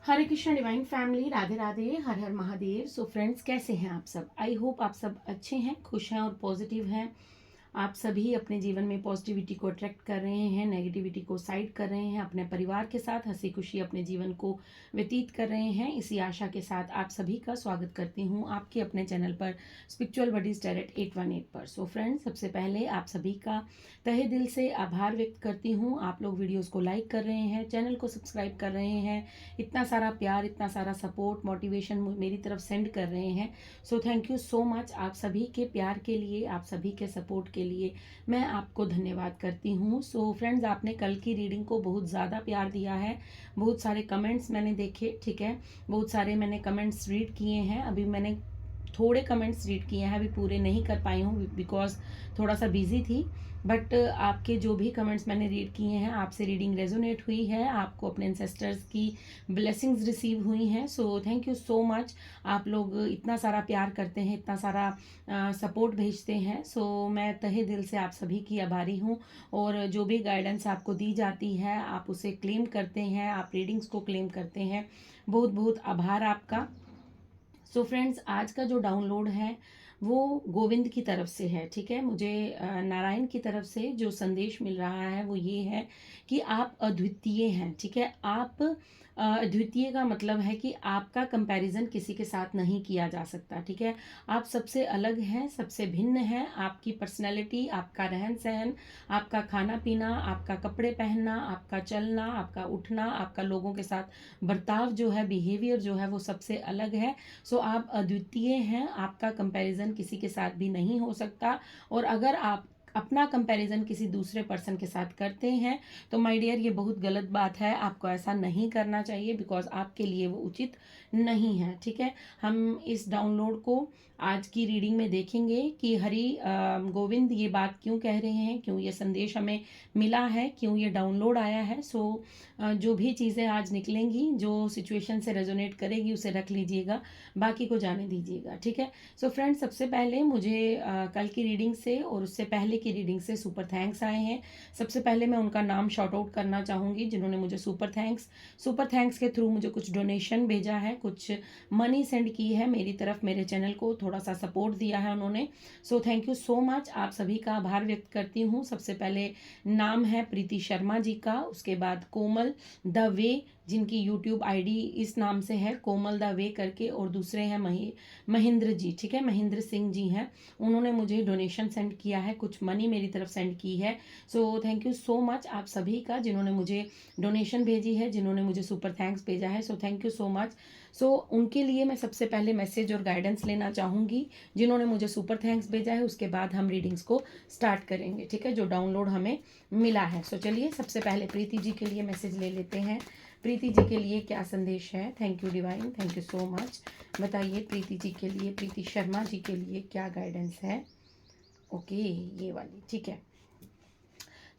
हरे Krishna divine family, Radhe Radhe, हर हर Mahadev. So friends, कैसे हैं आप सब? आई होप आप सब अच्छे हैं, खुश हैं और पॉजिटिव हैं। आप सभी अपने जीवन में पॉजिटिविटी को अट्रैक्ट कर रहे हैं, नेगेटिविटी को साइड कर रहे हैं, अपने परिवार के साथ हंसी खुशी अपने जीवन को व्यतीत कर रहे हैं। इसी आशा के साथ आप सभी का स्वागत करती हूँ आपके अपने चैनल पर, स्पिरिचुअल बडीज टैरेट 818 पर। सो फ्रेंड्स, सबसे पहले आप सभी का तहे दिल से आभार व्यक्त करती हूँ। आप लोग वीडियोज़ को लाइक कर रहे हैं, चैनल को सब्सक्राइब कर रहे हैं, इतना सारा प्यार, इतना सारा सपोर्ट, मोटिवेशन मेरी तरफ सेंड कर रहे हैं। So thank you so much. आप सभी के प्यार के लिए, आप सभी के सपोर्ट के लिए मैं आपको धन्यवाद करती हूँ। सो फ्रेंड्स, आपने कल की रीडिंग को बहुत ज़्यादा प्यार दिया है, बहुत सारे कमेंट्स मैंने देखे, ठीक है, बहुत सारे मैंने कमेंट्स रीड किए हैं। अभी मैंने थोड़े कमेंट्स रीड किए हैं, अभी पूरे नहीं कर पाई हूँ बिकॉज थोड़ा सा बिजी थी। बट आपके जो भी कमेंट्स मैंने रीड किए हैं, आपसे रीडिंग रेजोनेट हुई है, आपको अपने एंसेस्टर्स की ब्लेसिंग्स रिसीव हुई हैं। So thank you so much. आप लोग इतना सारा प्यार करते हैं, इतना सारा सपोर्ट भेजते हैं। सो मैं तहे दिल से आप सभी की आभारी हूँ। और जो भी गाइडेंस आपको दी जाती है, आप उसे क्लेम करते हैं, आप रीडिंग्स को क्लेम करते हैं। बहुत बहुत आभार आपका। सो फ्रेंड्स, आज का जो डाउनलोड है वो गोविंद की तरफ से है, ठीक है। मुझे नारायण की तरफ से जो संदेश मिल रहा है वो ये है कि आप अद्वितीय हैं, ठीक है। आप अद्वितीय का मतलब है कि आपका कंपैरिजन किसी के साथ नहीं किया जा सकता, ठीक है। आप सबसे अलग हैं, सबसे भिन्न हैं। आपकी पर्सनैलिटी, आपका रहन सहन, आपका खाना पीना, आपका कपड़े पहनना, आपका चलना, आपका उठना, आपका लोगों के साथ बर्ताव जो है, बिहेवियर जो है, वो सबसे अलग है। सो आप अद्वितीय हैं, आपका कंपैरिजन किसी के साथ भी नहीं हो सकता। और अगर आप अपना कंपैरिजन किसी दूसरे पर्सन के साथ करते हैं तो माय डियर, ये बहुत गलत बात है। आपको ऐसा नहीं करना चाहिए बिकॉज आपके लिए वो उचित नहीं है, ठीक है। हम इस डाउनलोड को आज की रीडिंग में देखेंगे कि गोविंद ये बात क्यों कह रहे हैं, क्यों ये संदेश हमें मिला है, क्यों ये डाउनलोड आया है। सो जो भी चीज़ें आज निकलेंगी, जो सिचुएशन से रेजोनेट करेगी, उसे रख लीजिएगा, बाकी को जाने दीजिएगा, ठीक है। सो फ्रेंड्स, सबसे पहले मुझे कल की रीडिंग से और उससे पहले की रीडिंग से सुपर थैंक्स आए हैं। सबसे पहले मैं उनका नाम शॉर्ट आउट करना चाहूँगी जिन्होंने मुझे सुपर थैंक्स के थ्रू मुझे कुछ डोनेशन भेजा है, कुछ मनी सेंड की है मेरी तरफ, मेरे चैनल को थोड़ा सा सपोर्ट दिया है उन्होंने। सो थैंक यू सो मच। आप सभी का आभार व्यक्त करती हूँ। सबसे पहले नाम है प्रीति शर्मा जी का, उसके बाद कोमल द वे, जिनकी यूट्यूब आईडी इस नाम से है, कोमल द वे करके, और दूसरे हैं महेंद्र जी, ठीक है, महेंद्र सिंह जी हैं। उन्होंने मुझे डोनेशन सेंड किया है, कुछ मनी मेरी तरफ सेंड की है। So thank you so much आप सभी का, जिन्होंने मुझे डोनेशन भेजी है, जिन्होंने मुझे सुपर थैंक्स भेजा है। So thank you so much. So उनके लिए मैं सबसे पहले मैसेज और गाइडेंस लेना चाहूँगी जिन्होंने मुझे सुपर थैंक्स भेजा है। उसके बाद हम रीडिंग्स को स्टार्ट करेंगे, ठीक है, जो डाउनलोड हमें मिला है। सो चलिए सबसे पहले प्रीति जी के लिए मैसेज ले लेते हैं। प्रीति जी के लिए क्या संदेश है? Thank you divine, thank you so much. बताइए प्रीति जी के लिए, प्रीति शर्मा जी के लिए क्या गाइडेंस है? ओके, ये वाली, ठीक है।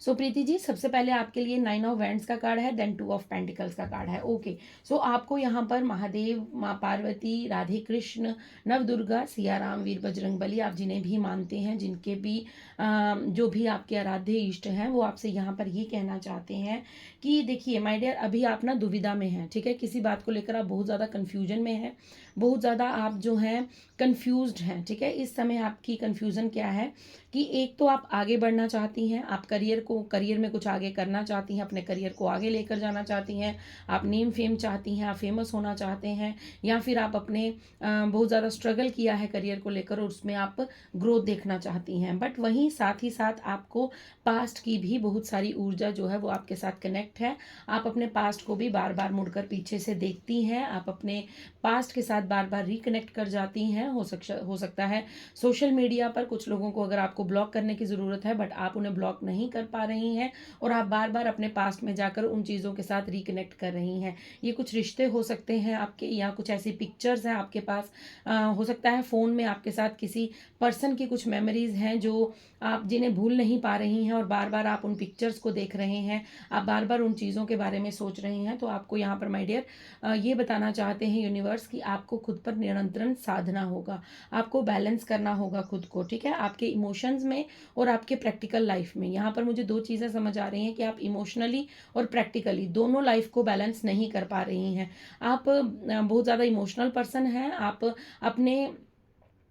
सो प्रीति जी, सबसे पहले आपके लिए 9 ऑफ वैंड्स का कार्ड है, देन 2 ऑफ पेंटिकल्स का कार्ड है। ओके, सो आपको यहाँ पर महादेव, माँ पार्वती, राधे कृष्ण, नव दुर्गा, सिया राम, वीर बजरंग बली, आप जिन्हें भी मानते हैं, जिनके भी जो भी आपके आराध्य इष्ट हैं, वो आपसे यहाँ पर ये कहना चाहते हैं कि देखिए माय डियर, अभी आप ना दुविधा में हैं, ठीक है। किसी बात को लेकर आप बहुत ज़्यादा कन्फ्यूजन में हैं, बहुत ज़्यादा आप जो हैं कन्फ्यूज्ड हैं, ठीक है। इस समय आपकी कन्फ्यूज़न क्या है कि एक तो आप आगे बढ़ना चाहती हैं, आप करियर में कुछ आगे करना चाहती हैं, अपने करियर को आगे लेकर जाना चाहती हैं, आप नेम फेम चाहती हैं, आप फेमस होना चाहते हैं, या फिर आप अपने बहुत ज़्यादा स्ट्रगल किया है करियर को लेकर और उसमें आप ग्रोथ देखना चाहती हैं। बट वहीं साथ ही साथ आपको पास्ट की भी बहुत सारी ऊर्जा जो है वो आपके साथ कनेक्ट है। आप अपने पास्ट को भी बार बार मुड़कर पीछे से देखती हैं, आप अपने पास्ट के साथ बार बार रिकनेक्ट कर जाती हैं। हो सकता है सोशल मीडिया पर कुछ लोगों को अगर आपको ब्लॉक करने की ज़रूरत है, बट आप उन्हें ब्लॉक नहीं कर पा रही हैं और आप बार बार अपने पास्ट में जाकर उन चीज़ों के साथ रिकनेक्ट कर रही हैं। ये कुछ रिश्ते हो सकते हैं आपके, या कुछ ऐसी पिक्चर्स हैं आपके पास, हो सकता है फ़ोन में आपके साथ किसी पर्सन की कुछ मेमोरीज़ हैं जो आप जिन्हें भूल नहीं पा रही हैं, और बार बार आप उन पिक्चर्स को देख रहे हैं, आप बार बार उन चीज़ों के बारे में सोच रही हैं। तो आपको यहाँ पर माय डियर ये बताना चाहते हैं यूनिवर्स कि आपको खुद पर निरंतर साधना होगा, आपको बैलेंस करना होगा खुद को, ठीक है, आपके इमोशंस में और आपके प्रैक्टिकल लाइफ में। यहाँ पर मुझे दो चीज़ें समझ आ रही हैं कि आप इमोशनली और प्रैक्टिकली दोनों लाइफ को बैलेंस नहीं कर पा रही हैं। आप बहुत ज़्यादा इमोशनल पर्सन हैं, आप अपने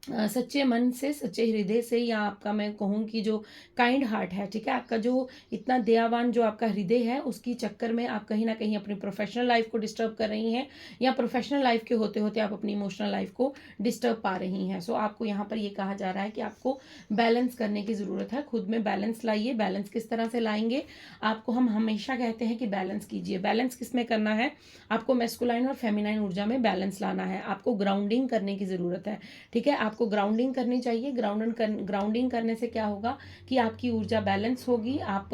सच्चे मन से, सच्चे हृदय से, या आपका मैं कहूँ कि जो काइंड हार्ट है, ठीक है, आपका जो इतना दयावान जो आपका हृदय है, उसकी चक्कर में आप कहीं ना कहीं अपनी प्रोफेशनल लाइफ को डिस्टर्ब कर रही हैं, या प्रोफेशनल लाइफ के होते होते आप अपनी इमोशनल लाइफ को डिस्टर्ब पा रही हैं। सो आपको यहाँ पर ये कहा जा रहा है कि आपको बैलेंस करने की ज़रूरत है। खुद में बैलेंस लाइए। बैलेंस किस तरह से लाएंगे? आपको हम हमेशा कहते हैं कि बैलेंस कीजिए। बैलेंस किस में करना है? आपको मैस्कुलाइन और फेमिनाइन ऊर्जा में बैलेंस लाना है। आपको ग्राउंडिंग करने की ज़रूरत है, ठीक है। आपको ग्राउंडिंग करनी चाहिए। ग्राउंडिंग करने से क्या होगा कि आपकी ऊर्जा बैलेंस होगी, आप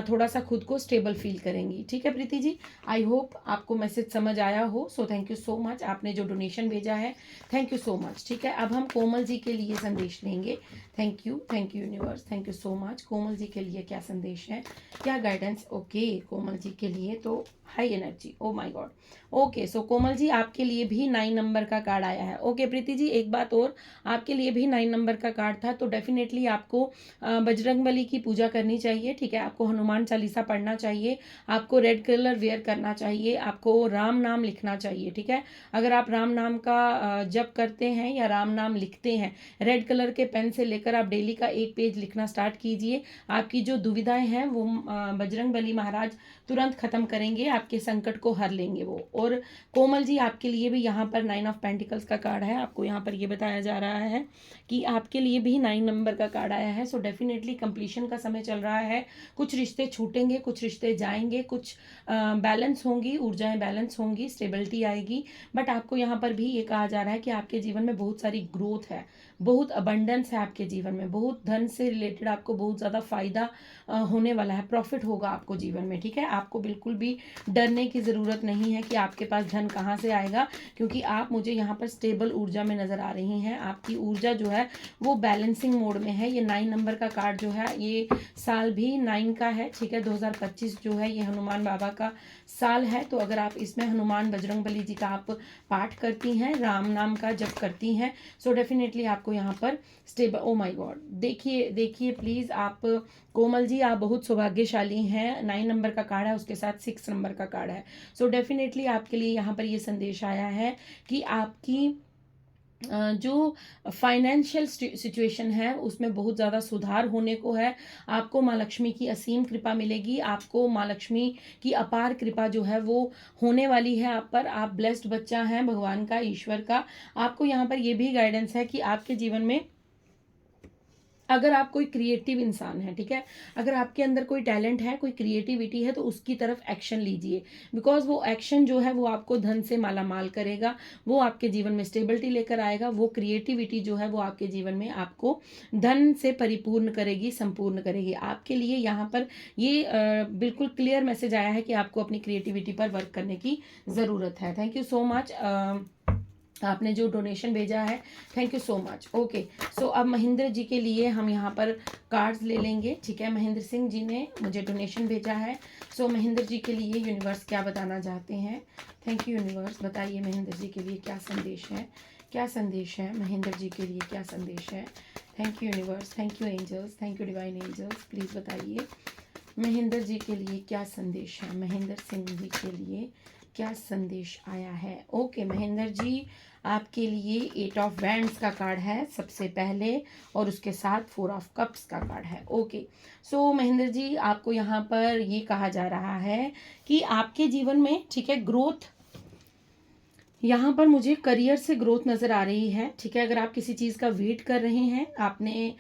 थोड़ा सा खुद को स्टेबल फील करेंगी, ठीक है प्रीति जी। आई होप आपको मैसेज समझ आया हो। सो थैंक यू सो मच, आपने जो डोनेशन भेजा है, थैंक यू सो मच, ठीक है। अब हम कोमल जी के लिए संदेश लेंगे। Thank you universe, thank you so much. Komal ji के लिए क्या संदेश है, क्या गाइडेंस? ओके, कोमल जी के लिए तो high energy, oh my god. Okay, so Komal ji आपके लिए भी 9 नंबर का कार्ड आया है। ओके प्रीति जी, एक बात और, आपके लिए भी 9 नंबर का कार्ड था, तो डेफिनेटली आपको बजरंगबली की पूजा करनी चाहिए, ठीक है। आपको हनुमान चालीसा पढ़ना चाहिए, आपको रेड कलर वेयर करना चाहिए, आपको राम नाम लिखना चाहिए, ठीक है। अगर आप राम नाम का जप करते हैं या राम नाम लिखते हैं, रेड कलर के पेन से लेकर आप डेली का 1 पेज लिखना स्टार्ट कीजिए। आपकी जो दुविधाएं हैं वो बजरंगबली महाराज तुरंत खत्म करेंगे, आपके संकट को हर लेंगे वो। और कोमल जी आपके लिए भी यहाँ पर 9 ऑफ पेंटिकल्स का कार्ड है। आपको यहाँ पर ये बताया जा रहा है कि आपके लिए भी 9 नंबर का कार्ड आया है। सो डेफिनेटली कंप्लीशन का समय चल रहा है। कुछ रिश्ते छूटेंगे, कुछ रिश्ते जाएंगे, कुछ बैलेंस होंगी, ऊर्जाएं बैलेंस होंगी, स्टेबिलिटी आएगी। बट आपको यहाँ पर भी ये कहा जा रहा है कि आपके जीवन में बहुत सारी ग्रोथ है, बहुत अबंडेंस है आपके जीवन में, बहुत धन से रिलेटेड आपको बहुत ज़्यादा फायदा होने वाला है, प्रॉफिट होगा आपको जीवन में, ठीक है। आपको बिल्कुल भी डरने की ज़रूरत नहीं है कि आपके पास धन कहाँ से आएगा, क्योंकि आप मुझे यहाँ पर स्टेबल ऊर्जा में नज़र आ रही हैं। आपकी ऊर्जा जो है वो बैलेंसिंग मोड में है। ये 9 नंबर का कार्ड जो है, ये साल भी 9 का है, ठीक है। 2025 जो है ये हनुमान बाबा का साल है। तो अगर आप इसमें हनुमान बजरंगबली जी का आप पाठ करती हैं, राम नाम का जप करती हैं, सो डेफिनेटली आपको यहाँ पर स्टेबल, ओ माय गॉड, देखिए प्लीज़ आप कोमल जी, आप बहुत सौभाग्यशाली हैं। 9 नंबर का कार्ड है, उसके साथ 6 नंबर का कार्ड है। सो डेफिनेटली आपके लिए यहाँ पर ये संदेश आया है कि आपकी जो फाइनेंशियल सिचुएशन है उसमें बहुत ज़्यादा सुधार होने को है। आपको माँ लक्ष्मी की असीम कृपा मिलेगी, आपको माँ लक्ष्मी की अपार कृपा जो है वो होने वाली है आप पर। आप ब्लेस्ड बच्चा हैं भगवान का, ईश्वर का। आपको यहाँ पर ये भी गाइडेंस है कि आपके जीवन में अगर आप कोई क्रिएटिव इंसान है, ठीक है, अगर आपके अंदर कोई टैलेंट है, कोई क्रिएटिविटी है, तो उसकी तरफ एक्शन लीजिए। बिकॉज वो एक्शन जो है वो आपको धन से माला माल करेगा, वो आपके जीवन में स्टेबिलिटी लेकर आएगा। वो क्रिएटिविटी जो है वो आपके जीवन में आपको धन से परिपूर्ण करेगी, संपूर्ण करेगी। आपके लिए यहाँ पर ये बिल्कुल क्लियर मैसेज आया है कि आपको अपनी क्रिएटिविटी पर वर्क करने की ज़रूरत है। थैंक यू सो मच, आपने जो डोनेशन भेजा है, thank you so much. Okay, so अब महेंद्र जी के लिए हम यहाँ पर कार्ड्स ले लेंगे, ठीक है। महेंद्र सिंह जी ने मुझे डोनेशन भेजा है। सो महेंद्र जी के लिए यूनिवर्स क्या बताना चाहते हैं? थैंक यू यूनिवर्स, बताइए महेंद्र जी के लिए क्या संदेश है, क्या संदेश है महेंद्र जी के लिए, क्या संदेश है? Thank you universe, thank you angels, thank you divine angels, please बताइए महेंद्र जी के लिए क्या संदेश है, महेंद्र सिंह जी के लिए क्या संदेश आया है? ओके महेंद्र जी, आपके लिए 8 ऑफ वैंड्स का कार्ड है सबसे पहले, और उसके साथ 4 ऑफ कप्स का कार्ड है। ओके, सो महेंद्र जी, आपको यहाँ पर ये कहा जा रहा है कि आपके जीवन में, ठीक है, ग्रोथ, यहाँ पर मुझे करियर से ग्रोथ नज़र आ रही है, ठीक है। अगर आप किसी चीज़ का वेट कर रहे हैं, आपने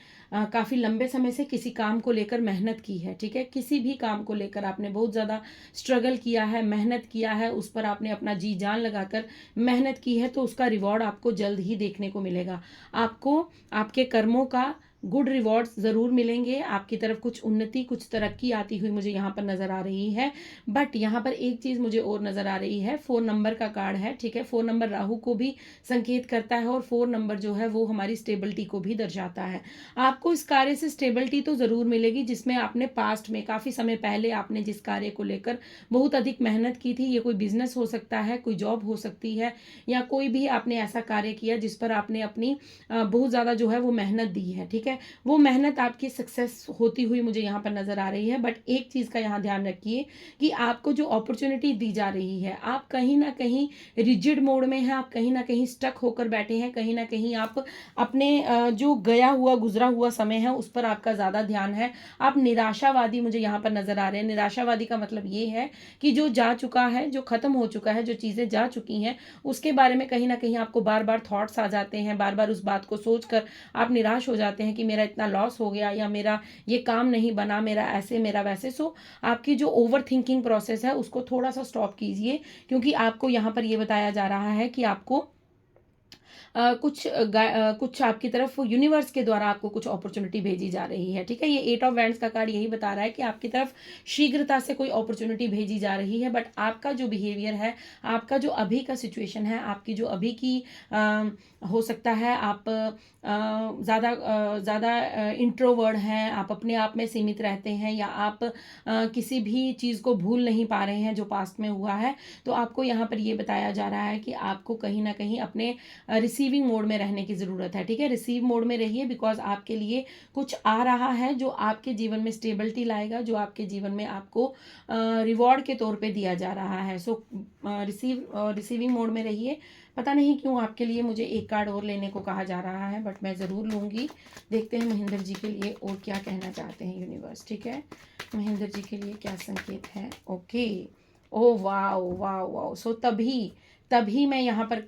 काफ़ी लंबे समय से किसी काम को लेकर मेहनत की है, ठीक है, किसी भी काम को लेकर आपने बहुत ज़्यादा स्ट्रगल किया है, मेहनत किया है, उस पर आपने अपना जी जान लगाकर मेहनत की है, तो उसका रिवॉर्ड आपको जल्द ही देखने को मिलेगा। आपको आपके कर्मों का गुड रिवॉर्ड्स ज़रूर मिलेंगे, आपकी तरफ कुछ उन्नति, कुछ तरक्की आती हुई मुझे यहाँ पर नज़र आ रही है। बट यहाँ पर एक चीज़ मुझे और नज़र आ रही है, 4 नंबर का कार्ड है, ठीक है। 4 नंबर राहु को भी संकेत करता है, और 4 नंबर जो है वो हमारी स्टेबिलिटी को भी दर्शाता है। आपको इस कार्य से स्टेबिलिटी तो ज़रूर मिलेगी जिसमें आपने पास्ट में काफ़ी समय पहले आपने जिस कार्य को लेकर बहुत अधिक मेहनत की थी। ये कोई बिजनेस हो सकता है, कोई जॉब हो सकती है, या कोई भी आपने ऐसा कार्य किया जिस पर आपने अपनी बहुत ज़्यादा जो है वो मेहनत दी है, ठीक है। है, वो मेहनत आपकी सक्सेस होती हुई मुझे यहाँ पर नज़र आ रही है। बट एक चीज़ का यहाँ ध्यान रखिए कि आपको जो अपॉर्चुनिटी दी जा रही है, आप कहीं ना कहीं रिजिड मोड में हैं, आप कहीं ना कहीं स्टक होकर बैठे हैं, कहीं ना कहीं आप अपने जो गया हुआ गुजरा हुआ समय है उस पर आपका ज़्यादा ध्यान है। आप निराशावादी मुझे यहाँ पर नज़र आ रहे हैं। निराशावादी का मतलब ये है कि जो जा चुका है, जो ख़त्म हो चुका है, जो चीज़ें जा चुकी हैं, उसके बारे में कहीं ना कहीं आपको बार बार थॉट्स आ जाते हैं, बार बार उस बात को सोच कर आप निराश हो जाते हैं कि मेरा इतना लॉस हो गया, या मेरा ये काम नहीं बना, मेरा ऐसे मेरा वैसे। सो आपकी जो ओवर थिंकिंग प्रोसेस है उसको थोड़ा सा स्टॉप कीजिए, क्योंकि आपको यहाँ पर ये बताया जा रहा है कि आपको कुछ आपकी तरफ यूनिवर्स के द्वारा आपको कुछ अपॉर्चुनिटी भेजी जा रही है। ठीक है, ये 8 ऑफ वैंड्स का कार्ड यही बता रहा है कि आपकी तरफ शीघ्रता से कोई अपॉर्चुनिटी भेजी जा रही है। बट आपका जो बिहेवियर है, आपका जो अभी का सिचुएशन है, आपकी जो अभी की हो सकता है आप ज़्यादा इंट्रोवर्ड हैं, आप अपने आप में सीमित रहते हैं, या आप किसी भी चीज़ को भूल नहीं पा रहे हैं जो पास्ट में हुआ है। तो आपको यहाँ पर ये बताया जा रहा है कि आपको कहीं ना कहीं अपने रिसीविंग मोड में रहने की ज़रूरत है। ठीक है, रिसीव मोड में रहिए, बिकॉज आपके लिए कुछ आ रहा है जो आपके जीवन में स्टेबिलिटी लाएगा, जो आपके जीवन में आपको रिवॉर्ड के तौर पे दिया जा रहा है। सो रिसीविंग मोड में रहिए। पता नहीं क्यों आपके लिए मुझे एक कार्ड और लेने को कहा जा रहा है, बट मैं ज़रूर लूँगी। देखते हैं महेंद्र जी के लिए और क्या कहना चाहते हैं यूनिवर्स। ठीक है, महेंद्र जी के लिए क्या संकेत है। ओके, ओ वाह वाह वाह। सो तभी मैं यहाँ पर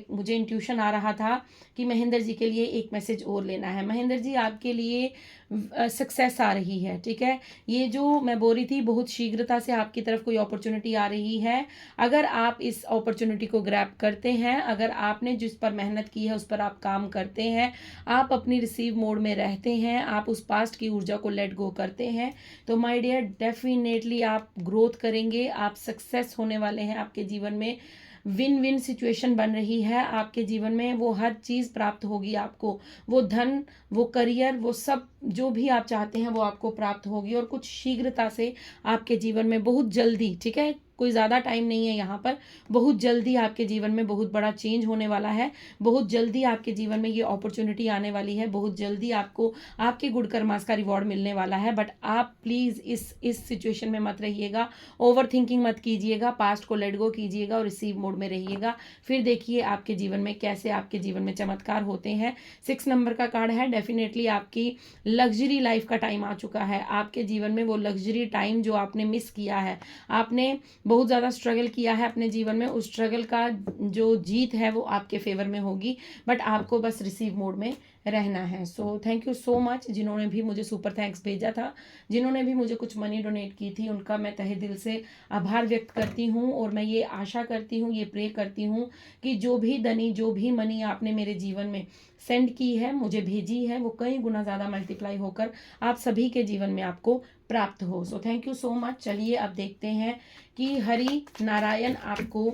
मुझे इंट्यूशन आ रहा था कि महेंद्र जी के लिए एक मैसेज और लेना है। महेंद्र जी, आपके लिए सक्सेस आ रही है। ठीक है, ये जो मैं बोल रही थी, बहुत शीघ्रता से आपकी तरफ कोई अपॉर्चुनिटी आ रही है। अगर आप इस अपॉर्चुनिटी को ग्रैब करते हैं, अगर आपने जिस पर मेहनत की है उस पर आप काम करते हैं, आप अपनी रिसीव मोड में रहते हैं, आप उस पास्ट की ऊर्जा को लेट गो करते हैं, तो माय डियर डेफिनेटली आप ग्रोथ करेंगे, आप सक्सेस होने वाले हैं। आपके जीवन में विन विन सिचुएशन बन रही है। आपके जीवन में वो हर चीज़ प्राप्त होगी आपको, वो धन, वो करियर, वो सब जो भी आप चाहते हैं वो आपको प्राप्त होगी, और कुछ शीघ्रता से आपके जीवन में बहुत जल्दी। ठीक है, कोई ज़्यादा टाइम नहीं है यहाँ पर, बहुत जल्दी आपके जीवन में बहुत बड़ा चेंज होने वाला है, बहुत जल्दी आपके जीवन में ये अपॉर्चुनिटी आने वाली है, बहुत जल्दी आपको आपके गुड कर्मास का रिवॉर्ड मिलने वाला है। बट आप प्लीज़ इस सिचुएशन में मत रहिएगा, ओवर थिंकिंग मत कीजिएगा, पास्ट को लेट गो कीजिएगा और रिसीव मोड में रहिएगा। फिर देखिए आपके जीवन में कैसे आपके जीवन में चमत्कार होते हैं। 6 नंबर का कार्ड है, डेफिनेटली आपकी लग्जरी लाइफ का टाइम आ चुका है। आपके जीवन में वो लग्जरी टाइम जो आपने मिस किया है, आपने बहुत ज़्यादा स्ट्रगल किया है अपने जीवन में, उस स्ट्रगल का जो जीत है वो आपके फेवर में होगी। बट आपको बस रिसीव मोड में रहना है। So thank you so much जिन्होंने भी मुझे सुपर थैंक्स भेजा था, जिन्होंने भी मुझे कुछ मनी डोनेट की थी, उनका मैं तहे दिल से आभार व्यक्त करती हूँ। और मैं ये आशा करती हूँ, ये प्रे करती हूँ कि जो भी मनी आपने मेरे जीवन में सेंड की है, मुझे भेजी है, वो कई गुना ज़्यादा मल्टीप्लाई होकर आप सभी के जीवन में आपको प्राप्त हो। सो थैंक यू सो मच। चलिए अब देखते हैं कि हरि नारायण आपको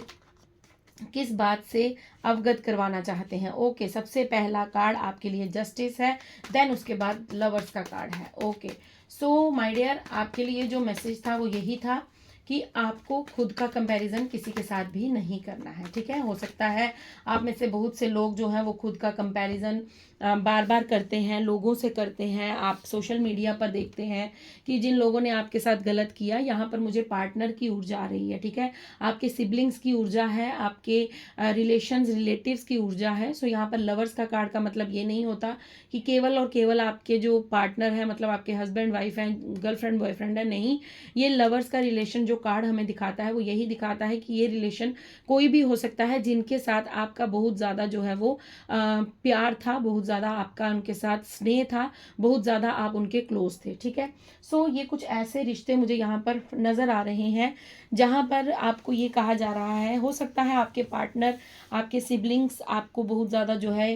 किस बात से अवगत करवाना चाहते हैं। ओके, सबसे पहला कार्ड आपके लिए जस्टिस है, देन उसके बाद लवर्स का कार्ड है। ओके, सो माय डियर, आपके लिए जो मैसेज था वो यही था कि आपको खुद का कंपैरिजन किसी के साथ भी नहीं करना है। ठीक है, हो सकता है आप में से बहुत से लोग जो हैं वो खुद का कंपैरिजन बार बार करते हैं, लोगों से करते हैं। आप सोशल मीडिया पर देखते हैं कि जिन लोगों ने आपके साथ गलत किया, यहाँ पर मुझे पार्टनर की ऊर्जा आ रही है। ठीक है, आपके सिबलिंग्स की ऊर्जा है, आपके रिलेशंस रिलेटिव्स की ऊर्जा है। सो यहाँ पर लवर्स का कार्ड का मतलब ये नहीं होता कि केवल और केवल आपके जो पार्टनर है, मतलब आपके हस्बैंड वाइफ हैं, गर्लफ्रेंड बॉयफ्रेंड है, नहीं। ये लवर्स का रिलेशन जो कार्ड हमें दिखाता है वो यही दिखाता है कि ये रिलेशन कोई भी हो सकता है जिनके साथ आपका बहुत ज़्यादा जो है वो प्यार था, बहुत ज़्यादा आपका उनके साथ स्नेह था, बहुत ज़्यादा आप उनके क्लोज थे। ठीक है, सो ये कुछ ऐसे रिश्ते मुझे यहाँ पर नज़र आ रहे हैं जहाँ पर आपको ये कहा जा रहा है, हो सकता है आपके पार्टनर, आपके सिबलिंग्स आपको बहुत ज़्यादा जो है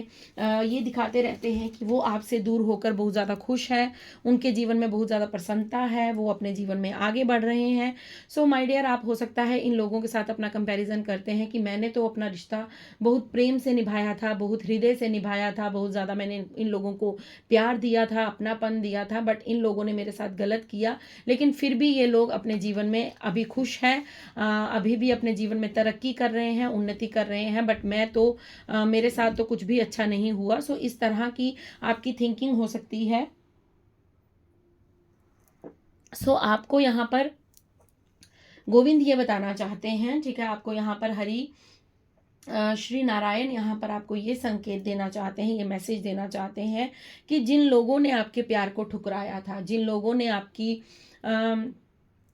ये दिखाते रहते हैं कि वो आपसे दूर होकर बहुत ज़्यादा खुश है, उनके जीवन में बहुत ज़्यादा प्रसन्नता है, वो अपने जीवन में आगे बढ़ रहे हैं। सो माय डियर, आप हो सकता है इन लोगों के साथ अपना कंपैरिजन करते हैं कि मैंने तो अपना रिश्ता बहुत प्रेम से निभाया था, बहुत हृदय से निभाया था, बहुत ज़्यादा मैंने इन लोगों को प्यार दिया था, अपनापन दिया था, बट इन लोगों ने मेरे साथ गलत किया। लेकिन फिर भी ये लोग अपने जीवन में अभी खुश हैं, अभी भी अपने जीवन में तरक्की कर रहे हैं, उन्नति कर रहे हैं, बट मैं तो मेरे साथ तो कुछ भी अच्छा नहीं हुआ। सो इस तरह की आपकी थिंकिंग हो सकती है। सो आपको यहाँ पर गोविंद ये बताना चाहते हैं, ठीक है, आपको यहाँ पर श्री नारायण यहाँ पर आपको ये संकेत देना चाहते हैं, ये मैसेज देना चाहते हैं कि जिन लोगों ने आपके प्यार को ठुकराया था, जिन लोगों ने आपकी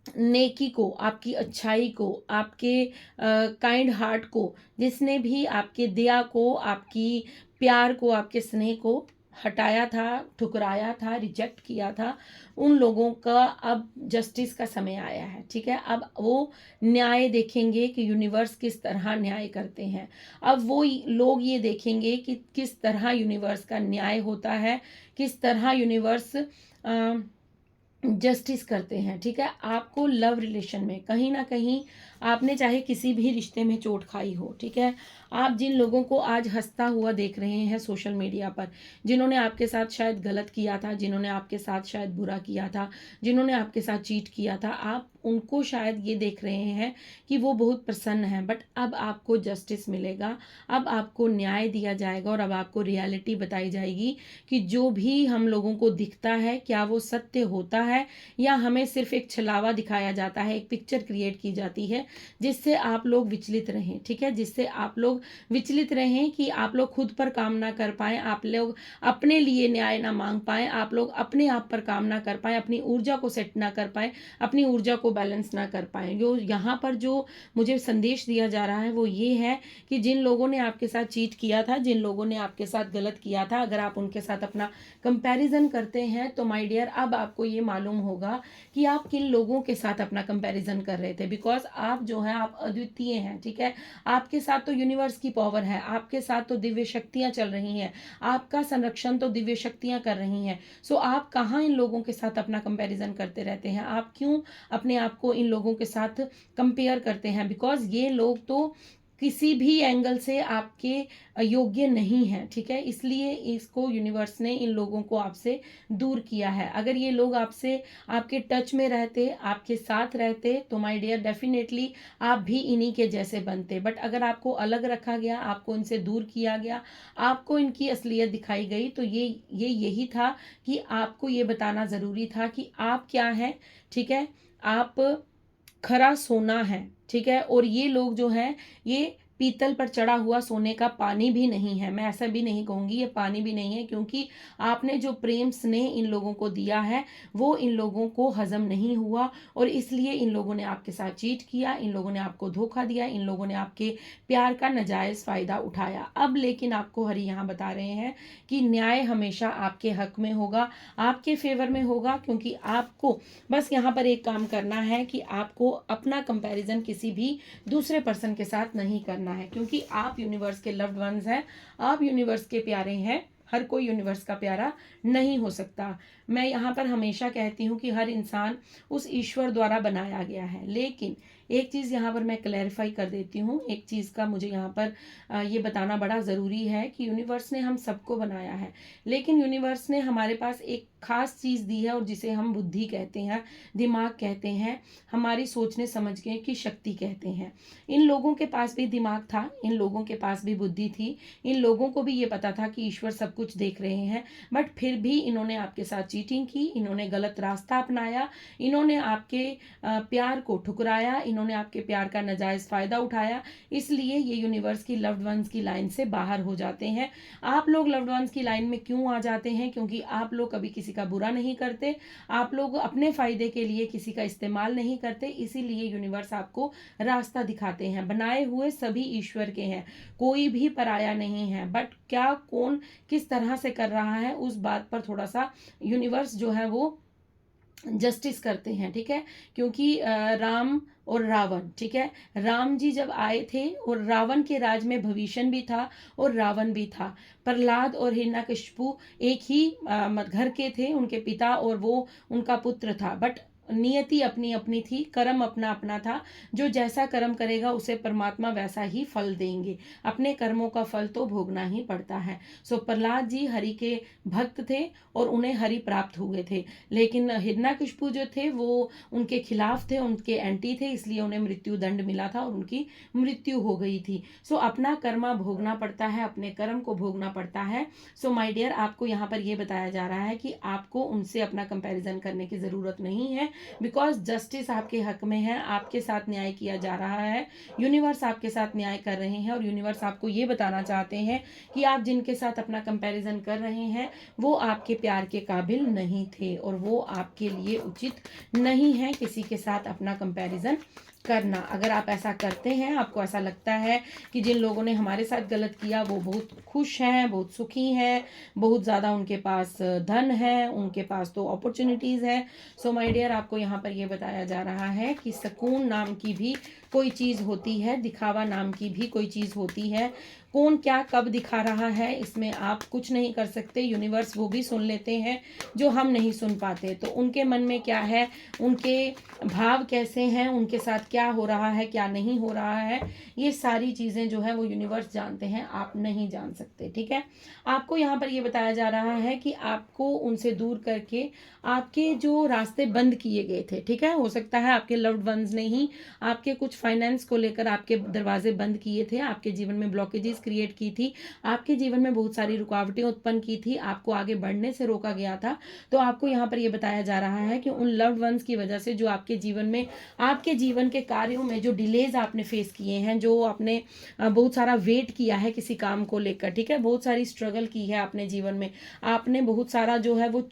नेकी को, आपकी अच्छाई को, आपके काइंड हार्ट को, जिसने भी आपके दया को, आपकी प्यार को, आपके स्नेह को हटाया था, ठुकराया था, रिजेक्ट किया था, उन लोगों का अब जस्टिस का समय आया है, ठीक है। अब वो न्याय देखेंगे कि यूनिवर्स किस तरह न्याय करते हैं। अब वो लोग ये देखेंगे कि किस तरह यूनिवर्स का न्याय होता है, किस तरह यूनिवर्स जस्टिस करते हैं, ठीक है। आपको लव रिलेशन में कहीं ना कहीं आपने चाहे किसी भी रिश्ते में चोट खाई हो, ठीक है। आप जिन लोगों को आज हंसता हुआ देख रहे हैं सोशल मीडिया पर, जिन्होंने आपके साथ शायद गलत किया था, जिन्होंने आपके साथ शायद बुरा किया था, जिन्होंने आपके साथ चीट किया था, आप उनको शायद ये देख रहे हैं कि वो बहुत प्रसन्न हैं, बट अब आपको जस्टिस मिलेगा, अब आपको न्याय दिया जाएगा और अब आपको रियलिटी बताई जाएगी कि जो भी हम लोगों को दिखता है क्या वो सत्य होता है या हमें सिर्फ एक छलावा दिखाया जाता है, एक पिक्चर क्रिएट की जाती है जिससे आप लोग विचलित रहें, ठीक है, जिससे आप लोग विचलित रहें कि आप लोग खुद पर काम ना कर पाएं, आप लोग अपने लिए न्याय ना मांग पाएं, आप लोग अपने आप पर काम ना कर पाएं, अपनी ऊर्जा को सेट ना कर पाएं, अपनी ऊर्जा को बैलेंस ना कर पाएं। जो यहाँ पर जो मुझे संदेश दिया जा रहा है वो ये है कि जिन लोगों ने आपके साथ चीट किया था, जिन लोगों ने आपके साथ गलत किया था, अगर आप उनके साथ अपना कंपैरिजन करते हैं तो माय डियर अब आपको ये मालूम होगा कि आप किन लोगों के साथ अपना कंपैरिजन कर रहे थे। बिकॉज आप जो है आप अद्वितीय हैं, ठीक है। आपके साथ तो यूनिवर्स की पावर है, आपके साथ तो दिव्य शक्तियां चल रही हैं, आपका संरक्षण तो दिव्य शक्तियां कर रही हैं। सो आप कहाँ इन लोगों के साथ अपना कंपैरिजन करते रहते हैं? आप क्यों अपने आप को इन लोगों के साथ कंपेयर करते हैं? बिकॉज ये लोग तो किसी भी एंगल से आपके योग्य नहीं है, ठीक है। इसलिए इसको यूनिवर्स ने इन लोगों को आपसे दूर किया है। अगर ये लोग आपसे आपके टच में रहते, आपके साथ रहते तो माय डियर डेफिनेटली आप भी इन्हीं के जैसे बनते। बट अगर आपको अलग रखा गया, आपको इनसे दूर किया गया, आपको इनकी असलियत दिखाई गई, तो ये यही था कि आपको ये बताना ज़रूरी था कि आप क्या हैं, ठीक है। आप खरा सोना है, ठीक है। और ये लोग जो हैं ये पीतल पर चढ़ा हुआ सोने का पानी भी नहीं है। मैं ऐसा भी नहीं कहूँगी ये पानी भी नहीं है, क्योंकि आपने जो प्रेम स्नेह इन लोगों को दिया है वो इन लोगों को हजम नहीं हुआ और इसलिए इन लोगों ने आपके साथ चीट किया, इन लोगों ने आपको धोखा दिया, इन लोगों ने आपके प्यार का नाजायज़ फ़ायदा उठाया। अब लेकिन आपको हरि यहाँ बता रहे हैं कि न्याय हमेशा आपके हक में होगा, आपके फेवर में होगा, क्योंकि आपको बस यहाँ पर एक काम करना है कि आपको अपना कंपैरिजन किसी भी दूसरे पर्सन के साथ नहीं करना है, क्योंकि आप यूनिवर्स के लव्ड वंस हैं, आप यूनिवर्स के प्यारे हैं। हर कोई यूनिवर्स का प्यारा नहीं हो सकता। मैं यहाँ पर हमेशा कहती हूँ कि हर इंसान उस ईश्वर द्वारा बनाया गया है, लेकिन एक चीज़ यहाँ पर मैं क्लैरिफाई कर देती हूँ, एक चीज़ का मुझे यहाँ पर ये बताना बड़ा ज़रूरी है कि यूनिवर्स ने हम सबको बनाया है, लेकिन यूनिवर्स ने हमारे पास एक खास चीज़ दी है और जिसे हम बुद्धि कहते हैं, दिमाग कहते हैं, हमारी सोचने समझने की शक्ति कहते हैं। इन लोगों के पास भी दिमाग था, इन लोगों के पास भी बुद्धि थी, इन लोगों को भी ये पता था कि ईश्वर सब कुछ देख रहे हैं, बट फिर भी इन्होंने आपके साथ चीटिंग की, इन्होंने गलत रास्ता अपनाया, इन्होंने आपके प्यार को ठुकराया, इन्होंने आपके प्यार का नाजायज़ फ़ायदा उठाया। इसलिए ये यूनिवर्स की लव्ड वंस की लाइन से बाहर हो जाते हैं। आप लोग लव्ड वंस की लाइन में क्यों आ जाते हैं? क्योंकि आप लोग कभी किसी का बुरा नहीं करते, आप लोग अपने फ़ायदे के लिए किसी का इस्तेमाल नहीं करते, इसीलिए यूनिवर्स आपको रास्ता दिखाते हैं। बनाए हुए सभी ईश्वर के हैं, कोई भी पराया नहीं है, बट क्या कौन किस तरह से कर रहा है उस बात पर थोड़ा सा यूनिवर्स जो है वो जस्टिस करते हैं, ठीक है। क्योंकि राम और रावण, ठीक है, राम जी जब आए थे और रावण के राज में भविष्य भी था और रावण भी था। प्रहलाद और हिरण्यकशिपु एक ही घर के थे, उनके पिता और वो उनका पुत्र था, बट नियति अपनी अपनी थी, कर्म अपना अपना था। जो जैसा कर्म करेगा उसे परमात्मा वैसा ही फल देंगे। अपने कर्मों का फल तो भोगना ही पड़ता है। सो प्रहलाद जी हरि के भक्त थे और उन्हें हरि प्राप्त हुए थे, लेकिन हिरण्यकशिपु जो थे वो उनके खिलाफ थे, उनके एंटी थे, इसलिए उन्हें मृत्यु दंड मिला था और उनकी मृत्यु हो गई थी। सो अपना कर्म भोगना पड़ता है, अपने कर्म को भोगना पड़ता है। सो माय डियर, आपको यहाँ पर यह बताया जा रहा है कि आपको उनसे अपना कंपैरिजन करने की जरूरत नहीं है, बिकॉज जस्टिस आपके हक में है, आपके साथ न्याय किया जा रहा है, यूनिवर्स आपके साथ न्याय कर रहे हैं और यूनिवर्स आपको ये बताना चाहते हैं कि आप जिनके साथ अपना कंपैरिजन कर रहे हैं वो आपके प्यार के काबिल नहीं थे और वो आपके लिए उचित नहीं है किसी के साथ अपना कंपैरिजन करना। अगर आप ऐसा करते हैं, आपको ऐसा लगता है कि जिन लोगों ने हमारे साथ गलत किया वो बहुत खुश हैं, बहुत सुखी हैं, बहुत ज़्यादा उनके पास धन है, उनके पास तो अपॉर्चुनिटीज़ है, सो माय डियर, आपको यहाँ पर ये बताया जा रहा है कि सुकून नाम की भी कोई चीज़ होती है, दिखावा नाम की भी कोई चीज़ होती है। कौन क्या कब दिखा रहा है इसमें आप कुछ नहीं कर सकते, यूनिवर्स वो भी सुन लेते हैं जो हम नहीं सुन पाते। तो उनके मन में क्या है, उनके भाव कैसे हैं, उनके साथ क्या हो रहा है क्या नहीं हो रहा है, ये सारी चीज़ें जो है वो यूनिवर्स जानते हैं, आप नहीं जान सकते। ठीक है, आपको यहाँ पर ये बताया जा रहा है कि आपको उनसे दूर करके आपके जो रास्ते बंद किए गए थे, ठीक है, हो सकता है आपके लव्ड वंस ने ही आपके कुछ फाइनेंस को लेकर आपके दरवाजे बंद किए थे, आपके जीवन में ब्लॉकेजेस क्रिएट की थी, आपके जीवन में बहुत सारी रुकावटें उत्पन्न की थी, आपको आगे बढ़ने से रोका गया था। तो आपको यहाँ पर यह बताया जा रहा है कि उन लव्ड वंस की वजह से जो आपके जीवन में, आपके जीवन के कार्यों में जो डिलेज आपने फेस किए हैं, जो आपने बहुत सारा वेट किया है किसी काम को लेकर, ठीक है, बहुत सारी स्ट्रगल की है आपने जीवन में, आपने बहुत सारा जो है वो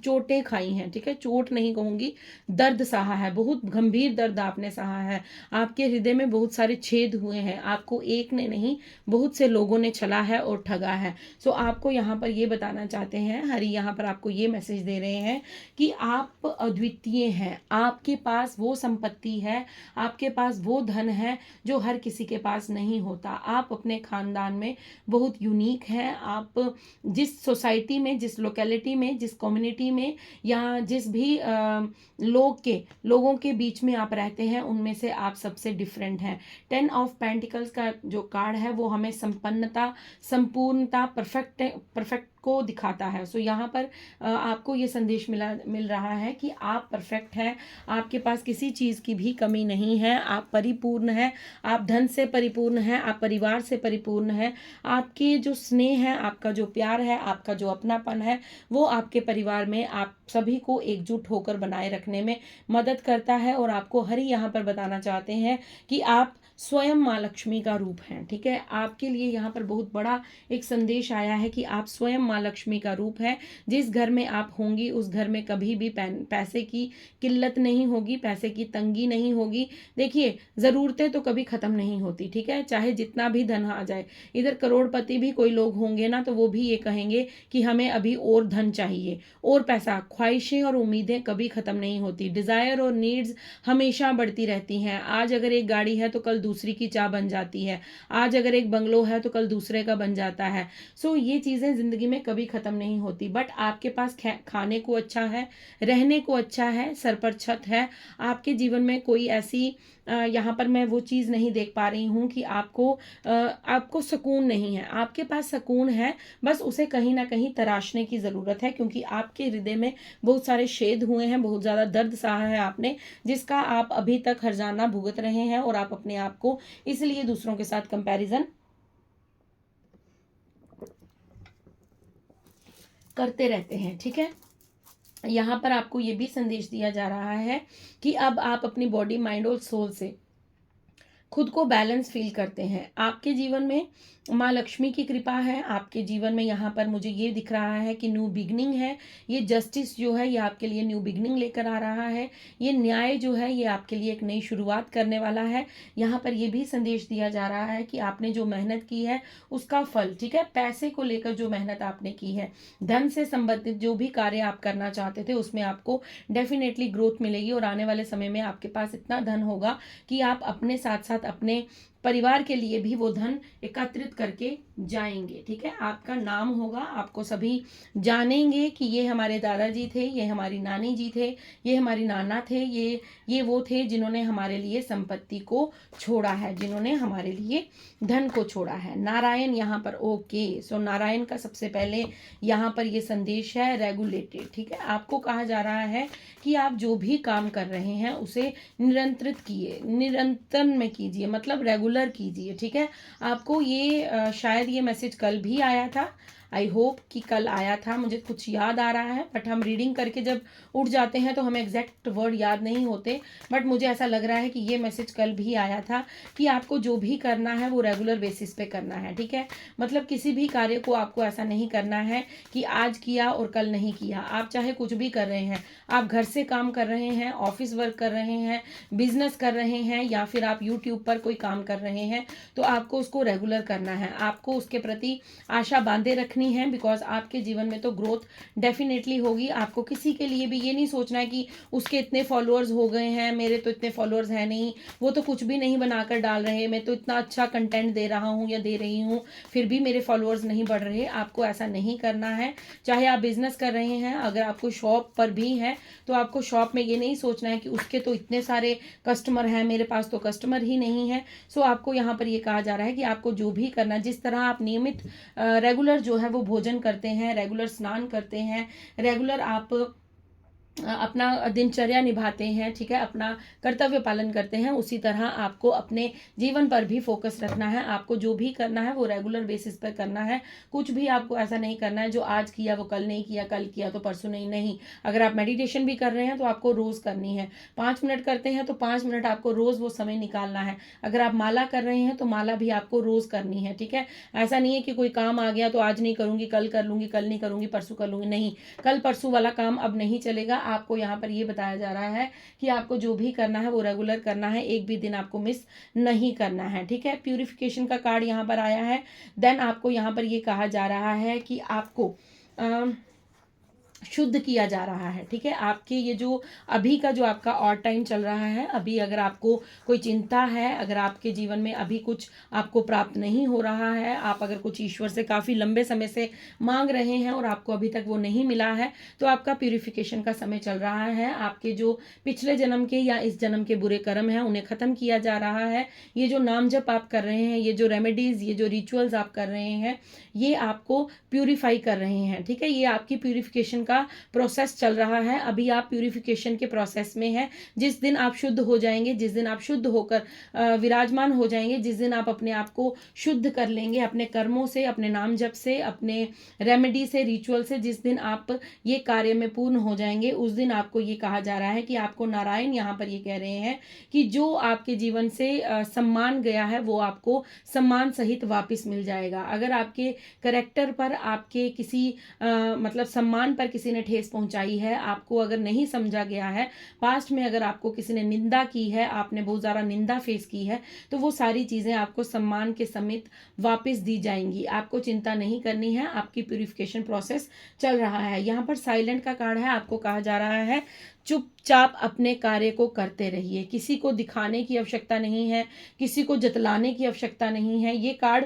चोटें खाई हैं, ठीक है, चोट नहीं कहूंगी, दर्द सहा है, बहुत गंभीर दर्द आपने सहा है, आपके हृदय में बहुत सारे छेद हुए हैं, आपको एक ने नहीं बहुत से लोगों ने छला है और ठगा है। सो आपको यहाँ पर ये बताना चाहते हैं, हरि यहाँ पर आपको ये मैसेज दे रहे हैं कि आप अद्वितीय हैं, आपके पास वो संपत्ति है, आपके पास वो धन है जो हर किसी के पास नहीं होता। आप अपने खानदान में बहुत यूनिक हैं, आप जिस सोसाइटी में, जिस लोकेलिटी में, जिस कम्युनिटी में या जिस भी लोगों के बीच में आप रहते हैं उनमें से आप सबसे डिफरेंट हैं। 10 ऑफ पेंटिकल्स का जो कार्ड है वो हमें संपन्नता, संपूर्णता, परफेक्ट को दिखाता है। सो यहाँ पर आपको ये संदेश मिल रहा है कि आप परफेक्ट हैं, आपके पास किसी चीज़ की भी कमी नहीं है, आप परिपूर्ण हैं, आप धन से परिपूर्ण हैं, आप परिवार से परिपूर्ण हैं, आपके जो स्नेह है, आपका जो प्यार है, आपका जो अपनापन है वो आपके परिवार में आप सभी को एकजुट होकर बनाए रखने में मदद करता है। और आपको हरि यहाँ पर बताना चाहते हैं कि आप स्वयं माँ लक्ष्मी का रूप हैं, ठीक है, आपके लिए यहाँ पर बहुत बड़ा एक संदेश आया है कि आप स्वयं माँ लक्ष्मी का रूप है। जिस घर में आप होंगी उस घर में कभी भी पैसे की किल्लत नहीं होगी, पैसे की तंगी नहीं होगी। देखिए, ज़रूरतें तो कभी ख़त्म नहीं होती, ठीक है, चाहे जितना भी धन आ जाए। इधर करोड़पति भी कोई लोग होंगे ना तो वो भी ये कहेंगे कि हमें अभी और धन चाहिए और पैसा। ख्वाहिशें और उम्मीदें कभी ख़त्म नहीं होती, डिज़ायर और नीड्स हमेशा बढ़ती रहती हैं। आज अगर एक गाड़ी है तो कल दूसरी की चाह बन जाती है, आज अगर एक बंगलो है तो कल दूसरे का बन जाता है। सो ये चीज़ें ज़िंदगी में कभी ख़त्म नहीं होती। बट आपके पास खाने को अच्छा है, रहने को अच्छा है, सर पर छत है, आपके जीवन में कोई ऐसी यहाँ पर मैं वो चीज़ नहीं देख पा रही हूँ कि आपको सुकून नहीं है। आपके पास सुकून है, बस उसे कहीं ना कहीं तराशने की ज़रूरत है, क्योंकि आपके हृदय में बहुत सारे छेद हुए हैं, बहुत ज़्यादा दर्द सहा है आपने, जिसका आप अभी तक हर्जाना भुगत रहे हैं और आप अपने आप को इसलिए दूसरों के साथ कंपैरिजन करते रहते हैं। ठीक है, यहाँ पर आपको ये भी संदेश दिया जा रहा है कि अब आप अपनी बॉडी, माइंड और सोल से खुद को बैलेंस फील करते हैं। आपके जीवन में माँ लक्ष्मी की कृपा है, आपके जीवन में यहाँ पर मुझे ये दिख रहा है कि न्यू बिगनिंग है। ये जस्टिस जो है ये आपके लिए न्यू बिगनिंग लेकर आ रहा है। ये न्याय जो है ये आपके लिए एक नई शुरुआत करने वाला है। यहाँ पर ये भी संदेश दिया जा रहा है कि आपने जो मेहनत की है उसका फल, ठीक है, पैसे को लेकर जो मेहनत आपने की है, धन से संबंधित जो भी कार्य आप करना चाहते थे उसमें आपको डेफिनेटली ग्रोथ मिलेगी और आने वाले समय में आपके पास इतना धन होगा कि आप अपने साथ साथ अपने परिवार के लिए भी वो धन एकत्रित करके जाएंगे। ठीक है, आपका नाम होगा, आपको सभी जानेंगे कि ये हमारे दादाजी थे, ये हमारी नानी जी थे, ये हमारी नाना थे, ये वो थे जिन्होंने हमारे लिए संपत्ति को छोड़ा है, जिन्होंने हमारे लिए धन को छोड़ा है। नारायण यहाँ पर, ओके, सो नारायण का सबसे पहले यहाँ पर ये संदेश है रेगुलेटेड। ठीक है, आपको कहा जा रहा है कि आप जो भी काम कर रहे हैं उसे निरंतरित निरंतर में कीजिए, मतलब रेगुलर कीजिए। ठीक है, आपको ये शायद ये मैसेज कल भी आया था, आई होप कि कल आया था, मुझे कुछ याद आ रहा है, बट हम रीडिंग करके जब उठ जाते हैं तो हमें एग्जैक्ट वर्ड याद नहीं होते, बट मुझे ऐसा लग रहा है कि ये मैसेज कल भी आया था कि आपको जो भी करना है वो रेगुलर बेसिस पे करना है। ठीक है, मतलब किसी भी कार्य को आपको ऐसा नहीं करना है कि आज किया और कल नहीं किया। आप चाहे कुछ भी कर रहे हैं, आप घर से काम कर रहे हैं, ऑफिस वर्क कर रहे हैं, बिजनेस कर रहे हैं, या फिर आप यूट्यूब पर कोई काम कर रहे हैं, तो आपको उसको रेगुलर करना है, आपको उसके प्रति आशा बांधे रखनी है, बिकॉज आपके जीवन में तो ग्रोथ डेफिनेटली होगी। आपको किसी के लिए भी ये नहीं सोचना है कि उसके इतने फॉलोअर्स हो गए हैं, मेरे तो इतने फॉलोअर्स हैं नहीं, वो तो कुछ भी नहीं बनाकर डाल रहे, मैं तो इतना अच्छा कंटेंट दे रहा हूँ या दे रही हूँ फिर भी मेरे फॉलोअर्स नहीं बढ़ रहे। आपको ऐसा नहीं करना है। चाहे आप बिजनेस कर रहे हैं, अगर आपको शॉप पर भी है तो आपको शॉप में ये नहीं सोचना है कि उसके तो इतने सारे कस्टमर हैं, मेरे पास तो कस्टमर ही नहीं है। सो आपको यहाँ पर ये कहा जा रहा है कि आपको जो भी करना, जिस तरह आप नियमित रेगुलर जो है वो भोजन करते हैं, रेगुलर स्नान करते हैं, रेगुलर आप अपना दिनचर्या निभाते हैं, ठीक है, अपना कर्तव्य पालन करते हैं, उसी तरह आपको अपने जीवन पर भी फोकस रखना है। आपको जो भी करना है वो रेगुलर बेसिस पर करना है। कुछ भी आपको ऐसा नहीं करना है जो आज किया वो कल नहीं किया, कल किया तो परसों नहीं। अगर आप मेडिटेशन भी कर रहे हैं तो आपको रोज़ करनी है। 5 मिनट करते हैं तो 5 मिनट आपको रोज़ वो समय निकालना है। अगर आप माला कर रहे हैं तो माला भी आपको रोज़ करनी है। ठीक है, ऐसा नहीं है कि कोई काम आ गया तो आज नहीं करूँगी, कल कर लूँगी, कल नहीं करूँगी, परसों कर लूँगी, नहीं, कल परसों वाला काम अब नहीं चलेगा। आपको यहाँ पर ये बताया जा रहा है कि आपको जो भी करना है वो रेगुलर करना है, एक भी दिन आपको मिस नहीं करना है। ठीक है, प्यूरिफिकेशन का कार्ड यहाँ पर आया है। देन आपको यहाँ पर ये कहा जा रहा है कि आपको शुद्ध किया जा रहा है। ठीक है, आपके ये जो अभी का जो आपका और टाइम चल रहा है, अभी अगर आपको कोई चिंता है, अगर आपके जीवन में अभी कुछ आपको प्राप्त नहीं हो रहा है, आप अगर कुछ ईश्वर से काफ़ी लंबे समय से मांग रहे हैं और आपको अभी तक वो नहीं मिला है, तो आपका प्यूरिफिकेशन का समय चल रहा है। आपके जो पिछले जन्म के या इस जन्म के बुरे कर्म हैं उन्हें ख़त्म किया जा रहा है। ये जो नाम जप आप कर रहे हैं, ये जो रेमेडीज़, ये जो रिचुअल्स आप कर रहे हैं, ये आपको प्यूरिफाई कर रहे हैं। ठीक है, ये आपकी प्यूरिफिकेशन का प्रोसेस चल रहा है। अभी आप प्यूरिफिकेशन के प्रोसेस में हैं। जिस दिन आप शुद्ध हो जाएंगे, जिस दिन आप शुद्ध होकर विराजमान हो जाएंगे, जिस दिन आप अपने आप को शुद्ध कर लेंगे अपने कर्मों से, अपने नाम जप से, अपने रेमेडी से, रिचुअल से, जिस दिन आप ये कार्य में पूर्ण हो जाएंगे, उस दिन आपको ये कहा जा रहा है कि आपको नारायण यहाँ पर ये कह रहे हैं कि जो आपके जीवन से सम्मान गया है वो आपको सम्मान सहित वापस मिल जाएगा। अगर आपके करेक्टर पर, आपके किसी मतलब सम्मान पर किसी ने ठेस पहुंचाई है, आपको अगर नहीं समझा गया है, पास्ट में अगर आपको किसी ने निंदा की है, आपने बहुत ज़्यादा निंदा फेस की है, तो वो सारी चीज़ें आपको सम्मान के समेत वापस दी जाएंगी। आपको चिंता नहीं करनी है, आपकी प्यूरिफिकेशन प्रोसेस चल रहा है। यहाँ पर साइलेंट का कार्ड है। आपको कहा जा रहा है चुपचाप अपने कार्य को करते रहिए, किसी को दिखाने की आवश्यकता नहीं है, किसी को जतलाने की आवश्यकता नहीं है। ये कार्ड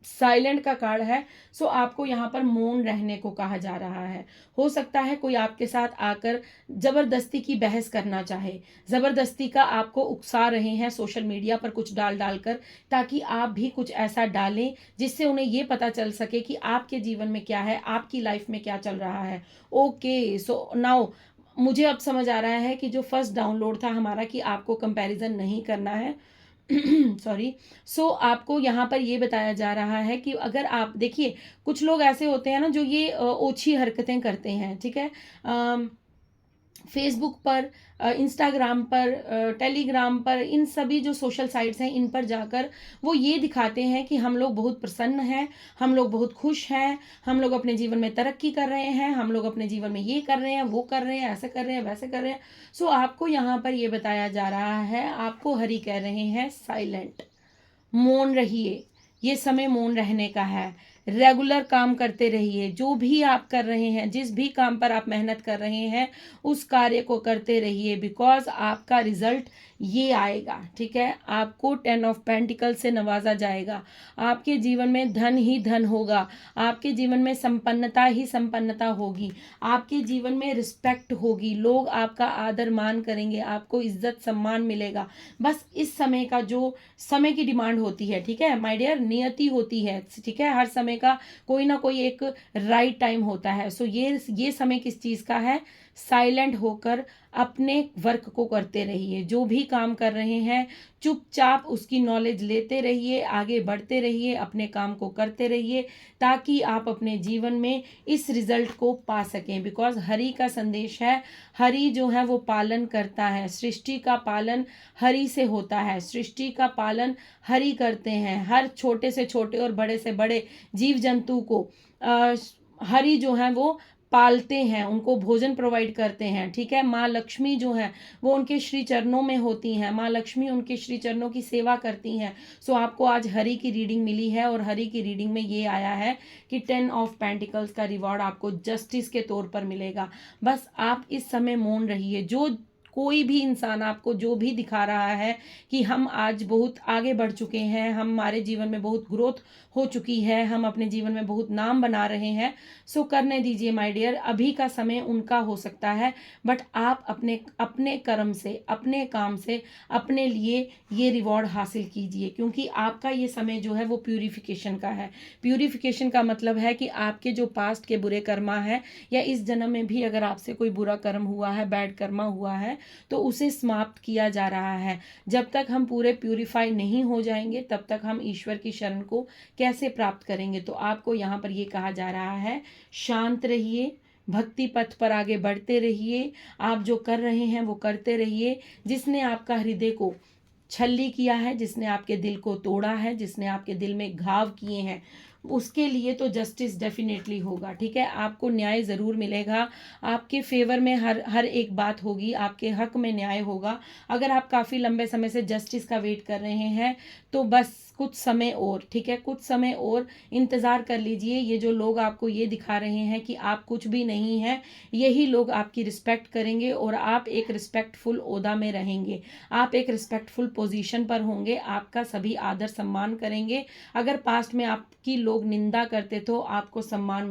साइलेंट का कार्ड है। सो आपको यहाँ पर मौन रहने को कहा जा रहा है। हो सकता है कोई आपके साथ आकर जबरदस्ती की बहस करना चाहे, जबरदस्ती का आपको उकसा रहे हैं सोशल मीडिया पर कुछ डाल कर, ताकि आप भी कुछ ऐसा डालें जिससे उन्हें ये पता चल सके कि आपके जीवन में क्या है, आपकी लाइफ में क्या चल रहा है। ओके, सो नाउ मुझे अब समझ आ रहा है कि जो फर्स्ट डाउनलोड था हमारा कि आपको कंपैरिजन नहीं करना है सॉरी। सो आपको यहाँ पर ये बताया जा रहा है कि अगर आप देखिए, कुछ लोग ऐसे होते हैं ना जो ये ओछी हरकतें करते हैं। ठीक है, फेसबुक पर, इंस्टाग्राम पर, टेलीग्राम पर, इन सभी जो सोशल साइट्स हैं इन पर जाकर वो ये दिखाते हैं कि हम लोग बहुत प्रसन्न हैं, हम लोग बहुत खुश हैं, हम लोग अपने जीवन में तरक्की कर रहे हैं, हम लोग अपने जीवन में ये कर रहे हैं, वो कर रहे हैं, ऐसे कर रहे हैं, वैसे कर रहे हैं। सो आपको यहाँ पर ये बताया जा रहा है, आपको हरि कह रहे हैं साइलेंट, मौन रहिए, ये समय मौन रहने का है। रेगुलर काम करते रहिए। जो भी आप कर रहे हैं, जिस भी काम पर आप मेहनत कर रहे हैं, उस कार्य को करते रहिए, बिकॉज आपका रिजल्ट ये आएगा। ठीक है, आपको 10 ऑफ पेंटिकल से नवाजा जाएगा। आपके जीवन में धन ही धन होगा, आपके जीवन में संपन्नता ही संपन्नता होगी, आपके जीवन में रिस्पेक्ट होगी, लोग आपका आदर मान करेंगे, आपको इज्जत सम्मान मिलेगा। बस इस समय का जो समय की डिमांड होती है, ठीक है माय डियर, नियति होती है, ठीक है, हर समय का कोई ना कोई एक राइट टाइम होता है। सो ये समय किस चीज का है? साइलेंट होकर अपने वर्क को करते रहिए। जो भी काम कर रहे हैं चुपचाप उसकी नॉलेज लेते रहिए, आगे बढ़ते रहिए, अपने काम को करते रहिए, ताकि आप अपने जीवन में इस रिजल्ट को पा सकें। बिकॉज हरि का संदेश है, हरि जो है वो पालन करता है, सृष्टि का पालन हरि से होता है, सृष्टि का पालन हरि करते हैं। हर छोटे से छोटे और बड़े से बड़े जीव जंतु को हरि जो है वो पालते हैं, उनको भोजन प्रोवाइड करते हैं। ठीक है, माँ लक्ष्मी जो है वो उनके श्री चरणों में होती हैं, माँ लक्ष्मी उनके श्री चरणों की सेवा करती हैं। सो आपको आज हरि की रीडिंग मिली है और हरि की रीडिंग में ये आया है कि 10 ऑफ पेंटिकल्स का रिवॉर्ड आपको जस्टिस के तौर पर मिलेगा। बस आप इस समय मौन रहिए। जो कोई भी इंसान आपको जो भी दिखा रहा है कि हम आज बहुत आगे बढ़ चुके हैं, हमारे जीवन में बहुत ग्रोथ हो चुकी है, हम अपने जीवन में बहुत नाम बना रहे हैं, सो करने दीजिए माय डियर। अभी का समय उनका हो सकता है, बट आप अपने अपने कर्म से, अपने काम से अपने लिए ये रिवॉर्ड हासिल कीजिए, क्योंकि आपका ये समय जो है वो प्यूरिफिकेशन का है। प्यूरिफिकेशन का मतलब है कि आपके जो पास्ट के बुरे कर्मा है, या इस जन्म में भी अगर आपसे कोई बुरा कर्म हुआ है, बैड कर्मा हुआ है, तो उसे समाप्त किया जा रहा है। जब तक हम पूरे प्यूरिफाई नहीं हो जाएंगे तब तक हम ईश्वर की शरण को कैसे प्राप्त करेंगे? तो आपको यहाँ पर ये कहा जा रहा है, शांत रहिए, भक्ति पथ पर आगे बढ़ते रहिए, आप जो कर रहे हैं वो करते रहिए। जिसने आपका हृदय को छल्ली किया है, जिसने आपके दिल को तोड़ा है, जिसने आपके दिल में घाव किए हैं, उसके लिए तो जस्टिस डेफिनेटली होगा। ठीक है, आपको न्याय ज़रूर मिलेगा, आपके फेवर में हर एक बात होगी, आपके हक में न्याय होगा। अगर आप काफ़ी लंबे समय से जस्टिस का वेट कर रहे हैं तो बस कुछ समय और, ठीक है, कुछ समय और इंतज़ार कर लीजिए। ये जो लोग आपको ये दिखा रहे हैं कि आप कुछ भी नहीं हैं, यही लोग आपकी रिस्पेक्ट करेंगे और आप एक रिस्पेक्टफुल ओहदा में रहेंगे, आप एक रिस्पेक्टफुल पोजीशन पर होंगे, आपका सभी आदर सम्मान करेंगे। अगर पास्ट में आपकी लोग निंदा करते तो आपको सम्मान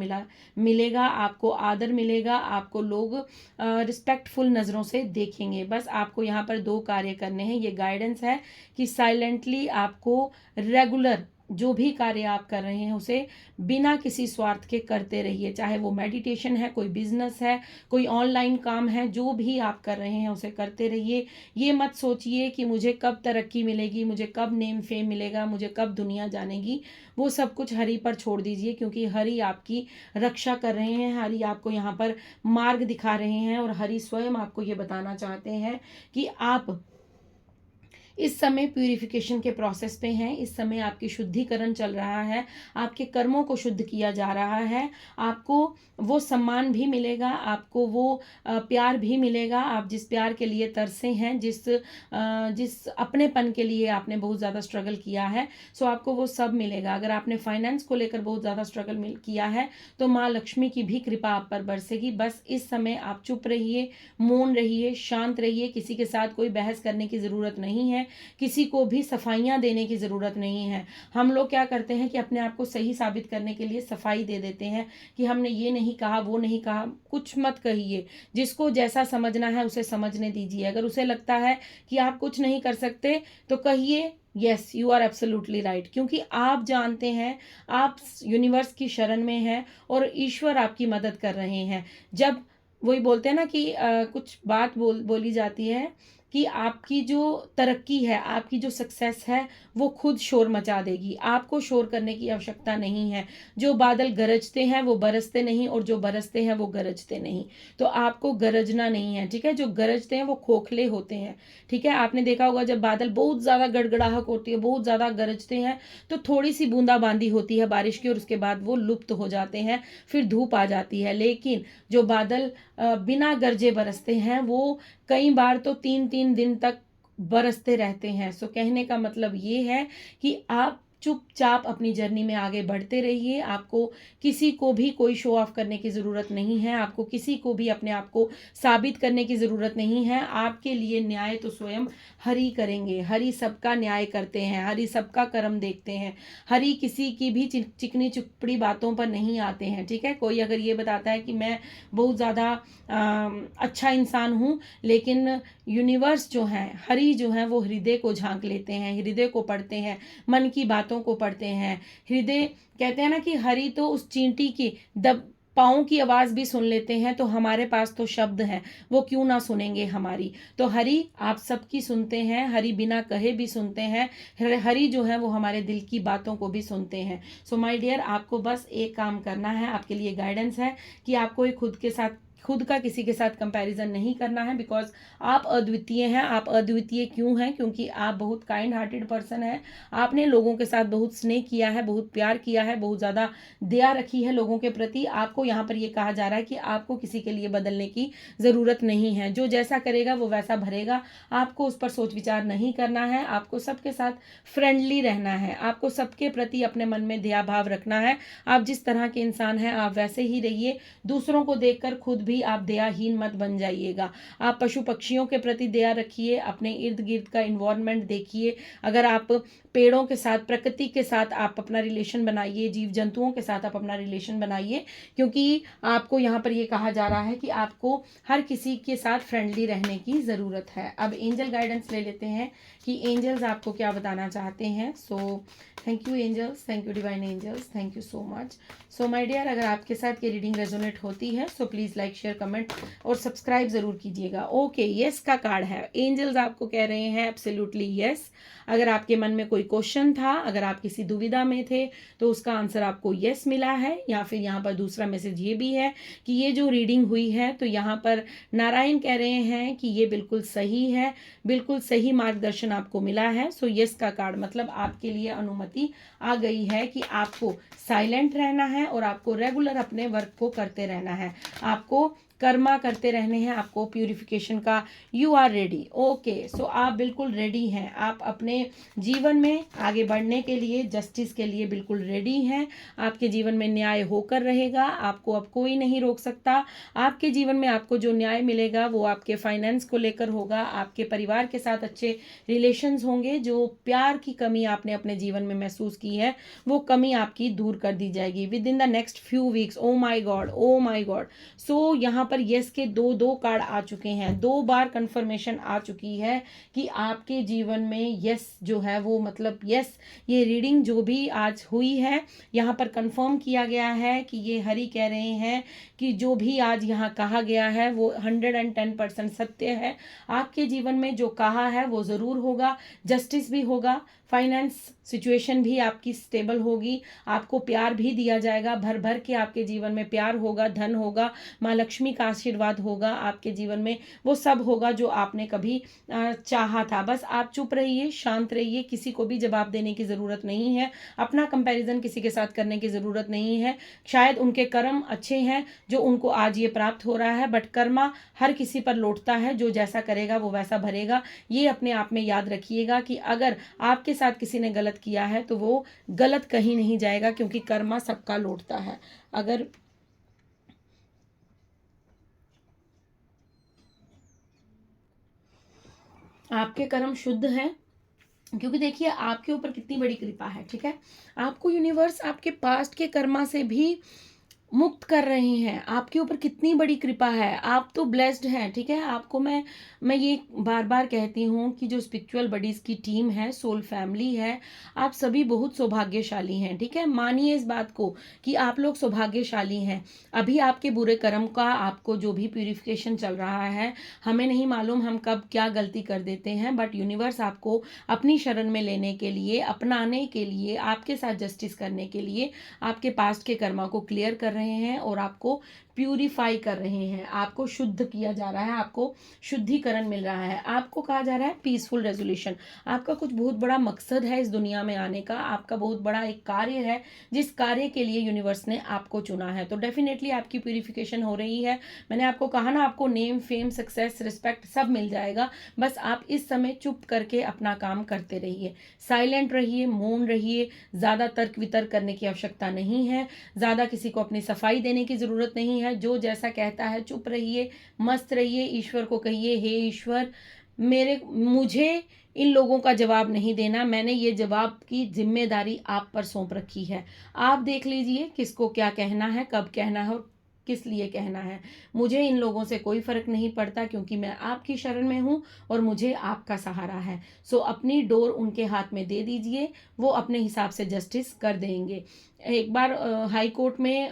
मिलेगा, आपको आदर मिलेगा, आपको लोग रिस्पेक्टफुल नज़रों से देखेंगे। बस आपको यहाँ पर 2 कार्य करने हैं। ये गाइडेंस है कि साइलेंटली आपको रेगुलर जो भी कार्य आप कर रहे हैं उसे बिना किसी स्वार्थ के करते रहिए, चाहे वो मेडिटेशन है, कोई बिजनेस है, कोई ऑनलाइन काम है, जो भी आप कर रहे हैं उसे करते रहिए। ये मत सोचिए कि मुझे कब तरक्की मिलेगी, मुझे कब नेम फेम मिलेगा, मुझे कब दुनिया जानेगी। वो सब कुछ हरि पर छोड़ दीजिए, क्योंकि हरि आपकी रक्षा कर रहे हैं, हरि आपको यहाँ पर मार्ग दिखा रहे हैं, और हरि स्वयं आपको ये बताना चाहते हैं कि आप इस समय प्यूरिफिकेशन के प्रोसेस पे हैं, इस समय आपकी शुद्धिकरण चल रहा है, आपके कर्मों को शुद्ध किया जा रहा है, आपको वो सम्मान भी मिलेगा, आपको वो प्यार भी मिलेगा। आप जिस प्यार के लिए तरसे हैं, जिस अपनेपन के लिए आपने बहुत ज़्यादा स्ट्रगल किया है, सो आपको वो सब मिलेगा। अगर आपने फाइनेंस को लेकर बहुत ज़्यादा स्ट्रगल किया है तो माँ लक्ष्मी की भी कृपा आप पर बरसेगी। बस इस समय आप चुप रहिए, मौन रहिए, शांत रहिए, किसी के साथ कोई बहस करने की ज़रूरत नहीं है, किसी को भी सफाइयाँ देने की ज़रूरत नहीं है। हम लोग क्या करते हैं कि अपने आप को सही साबित करने के लिए सफाई दे देते हैं कि हमने ये नहीं कहा, वो नहीं कहा। कुछ मत कहिए, जिसको जैसा समझना है उसे समझने दीजिए। अगर उसे लगता है कि आप कुछ नहीं कर सकते तो कहिए yes you are absolutely right, क्योंकि आप जानते हैं आप यूनिवर्स की शरण में हैं और ईश्वर आपकी मदद कर रहे हैं। जब वही बोलते हैं ना कि कुछ बात बोली जाती है कि आपकी जो तरक्की है, आपकी जो सक्सेस है, वो खुद शोर मचा देगी, आपको शोर करने की आवश्यकता नहीं है। जो बादल गरजते हैं वो बरसते नहीं, और जो बरसते हैं वो गरजते नहीं। तो आपको गरजना नहीं है, ठीक है। जो गरजते हैं वो खोखले होते हैं, ठीक है। आपने देखा होगा जब बादल बहुत ज़्यादा गड़गड़ाहट होती है, बहुत ज़्यादा गरजते हैं, तो थोड़ी सी बूंदाबांदी होती है बारिश की, और उसके बाद वो लुप्त हो जाते हैं, फिर धूप आ जाती है। लेकिन जो बादल बिना गरजे बरसते हैं वो कई बार तो 3-3 दिन तक बरसते रहते हैं। सो कहने का मतलब ये है कि आप चुपचाप अपनी जर्नी में आगे बढ़ते रहिए। आपको किसी को भी कोई शो ऑफ करने की ज़रूरत नहीं है, आपको किसी को भी अपने आप को साबित करने की ज़रूरत नहीं है। आपके लिए न्याय तो स्वयं हरि करेंगे। हरि सबका न्याय करते हैं, हरि सबका कर्म देखते हैं, हरि किसी की भी चिकनी चुपड़ी बातों पर नहीं आते हैं। ठीक है, कोई अगर ये बताता है कि मैं बहुत ज़्यादा अच्छा इंसान हूँ, लेकिन यूनिवर्स जो है, हरि जो है, वो हृदय को झांक लेते हैं, हृदय को पढ़ते हैं, मन की बातों को पढ़ते हैं। हृदय कहते हैं ना कि हरि तो उस चींटी की दब पाँव की आवाज़ भी सुन लेते हैं, तो हमारे पास तो शब्द हैं, वो क्यों ना सुनेंगे हमारी। तो हरि आप सबकी सुनते हैं, हरि बिना कहे भी सुनते हैं, हरि जो है वो हमारे दिल की बातों को भी सुनते हैं। सो माय डियर, आपको बस एक काम करना है, आपके लिए गाइडेंस है कि आपको खुद का किसी के साथ कंपैरिजन नहीं करना है, बिकॉज आप अद्वितीय हैं। आप अद्वितीय क्यों हैं? क्योंकि आप बहुत काइंड हार्टेड पर्सन हैं। आपने लोगों के साथ बहुत स्नेह किया है, बहुत प्यार किया है, बहुत ज़्यादा दया रखी है लोगों के प्रति। आपको यहाँ पर ये कहा जा रहा है कि आपको किसी के लिए बदलने की ज़रूरत नहीं है। जो जैसा करेगा वो वैसा भरेगा। आपको उस पर सोच विचार नहीं करना है, आपको सबके साथ फ्रेंडली रहना है, आपको सबके प्रति अपने मन में दया भाव रखना है। आप जिस तरह के इंसान हैं आप वैसे ही रहिए। दूसरों को देखकर खुद भी आप दयाहीन मत बन जाइएगा। आप पशु पक्षियों के प्रति दया रखिए, अपने इर्द गिर्द का इन्वायरमेंट देखिए। अगर आप पेड़ों के साथ, प्रकृति के साथ आप अपना रिलेशन बनाइए, जीव जंतुओं के साथ आप अपना रिलेशन बनाइए, क्योंकि आपको यहाँ पर ये कहा जा रहा है कि आपको हर किसी के साथ फ्रेंडली रहने की ज़रूरत है। अब एंजल गाइडेंस ले लेते हैं कि एंजल्स आपको क्या बताना चाहते हैं। So thank you angels, thank you divine angels, thank you so much. So my dear, अगर आपके साथ ये रीडिंग रेजोनेट होती है so please like, share, comment और सब्सक्राइब ज़रूर कीजिएगा। ओके, यस का कार्ड है। एंजल्स आपको कह रहे हैं एब्सोल्युटली यस। अगर आपके मन में कोई क्वेश्चन था, अगर आप किसी दुविधा में थे, तो उसका आंसर आपको यस मिला है। या फिर यहाँ पर दूसरा मैसेज ये भी है कि ये जो रीडिंग हुई है, तो यहाँ पर नारायण कह रहे हैं कि ये बिल्कुल सही है, बिल्कुल सही मार्गदर्शन आपको मिला है। सो यस का कार्ड मतलब आपके लिए अनुमति आ गई है कि आपको साइलेंट रहना है और आपको रेगुलर अपने वर्क को करते रहना है, आपको कर्मा करते रहने हैं, आपको प्यूरिफिकेशन का यू आर रेडी। ओके, सो आप बिल्कुल रेडी हैं। आप अपने जीवन में आगे बढ़ने के लिए, जस्टिस के लिए बिल्कुल रेडी हैं। आपके जीवन में न्याय होकर रहेगा, आपको अब कोई नहीं रोक सकता। आपके जीवन में आपको जो न्याय मिलेगा वो आपके फाइनेंस को लेकर होगा, आपके परिवार के साथ अच्छे रिलेशंस होंगे। जो प्यार की कमी आपने अपने जीवन में महसूस की है वो कमी आपकी दूर कर दी जाएगी within the next few weeks. Oh my god, oh my god. So यहाँ पर यस के दो कार्ड आ चुके हैं, 2 बार कंफर्मेशन आ चुकी है कि आपके जीवन में यस जो है वो मतलब यस, ये रीडिंग जो भी आज हुई है यहाँ पर कंफर्म किया गया है कि ये हरि कह रहे हैं कि जो भी आज यहाँ कहा गया है वो 110% सत्य है। आपके जीवन में जो कहा है वो ज़रूर होगा, जस्टिस भी होगा, फाइनेंस सिचुएशन भी आपकी स्टेबल होगी, आपको प्यार भी दिया जाएगा, भर भर के आपके जीवन में प्यार होगा, धन होगा, माँ लक्ष्मी का आशीर्वाद होगा आपके जीवन में। वो सब होगा जो आपने कभी चाहा था। बस आप चुप रहिए, शांत रहिए, किसी को भी जवाब देने की ज़रूरत नहीं है, अपना कंपैरिजन किसी के साथ करने की ज़रूरत नहीं है। शायद उनके कर्म अच्छे हैं जो उनको आज ये प्राप्त हो रहा है, बट कर्मा हर किसी पर लौटता है, जो जैसा करेगा वो वैसा भरेगा। ये अपने आप में याद रखिएगा कि अगर आपके साथ किसी ने गलत किया है तो वो गलत कहीं नहीं जाएगा, क्योंकि कर्मा सबका लौटता है। अगर आपके कर्म शुद्ध हैं, क्योंकि देखिए आपके ऊपर कितनी बड़ी कृपा है, ठीक है, आपको यूनिवर्स आपके पास्ट के कर्मा से भी मुक्त कर रहे हैं। आपके ऊपर कितनी बड़ी कृपा है, आप तो ब्लेस्ड हैं। ठीक है, आपको मैं ये बार बार कहती हूँ कि जो स्पिरिचुअल बडीज़ की टीम है, सोल फैमिली है, आप सभी बहुत सौभाग्यशाली हैं। ठीक है, मानिए इस बात को कि आप लोग सौभाग्यशाली हैं। अभी आपके बुरे कर्म का आपको जो भी प्यूरिफिकेशन चल रहा है, हमें नहीं मालूम हम कब क्या गलती कर देते हैं, बट यूनिवर्स आपको अपनी शरण में लेने के लिए, अपनाने के लिए, आपके साथ जस्टिस करने के लिए आपके पास्ट के कर्मा को क्लियर कर रहे हैं और आपको प्यूरिफाई कर रहे हैं, आपको शुद्ध किया जा रहा है, आपको शुद्धिकरण मिल रहा है। आपको कहा जा रहा है पीसफुल रेजोल्यूशन, आपका कुछ बहुत बड़ा मकसद है इस दुनिया में आने का, आपका बहुत बड़ा एक कार्य है जिस कार्य के लिए यूनिवर्स ने आपको चुना है। तो डेफिनेटली आपकी प्यूरिफिकेशन हो रही है। मैंने आपको कहा ना, आपको नेम, फेम, सक्सेस, रिस्पेक्ट सब मिल जाएगा। बस आप इस समय चुप करके अपना काम करते रहिए, साइलेंट रहिए, मौन रहिए। ज़्यादा तर्क वितर्क करने की आवश्यकता नहीं है, ज़्यादा किसी को अपनी सफाई देने की ज़रूरत नहीं है। जो जैसा कहता है चुप रहिए, मस्त रहिए। ईश्वर को कहिए, हे ईश्वर, मुझे इन लोगों का जवाब नहीं देना, मैंने ये जवाब की जिम्मेदारी आप पर सौंप रखी है। आप देख लीजिए किसको क्या कहना है, कब कहना है और किस लिए कहना है। मुझे इन लोगों से कोई फर्क नहीं पड़ता, क्योंकि मैं आपकी शरण में हूँ और मुझे आपका सहारा है। सो अपनी डोर उनके हाथ में दे दीजिए, वो अपने हिसाब से जस्टिस कर देंगे। एक बार हाई कोर्ट में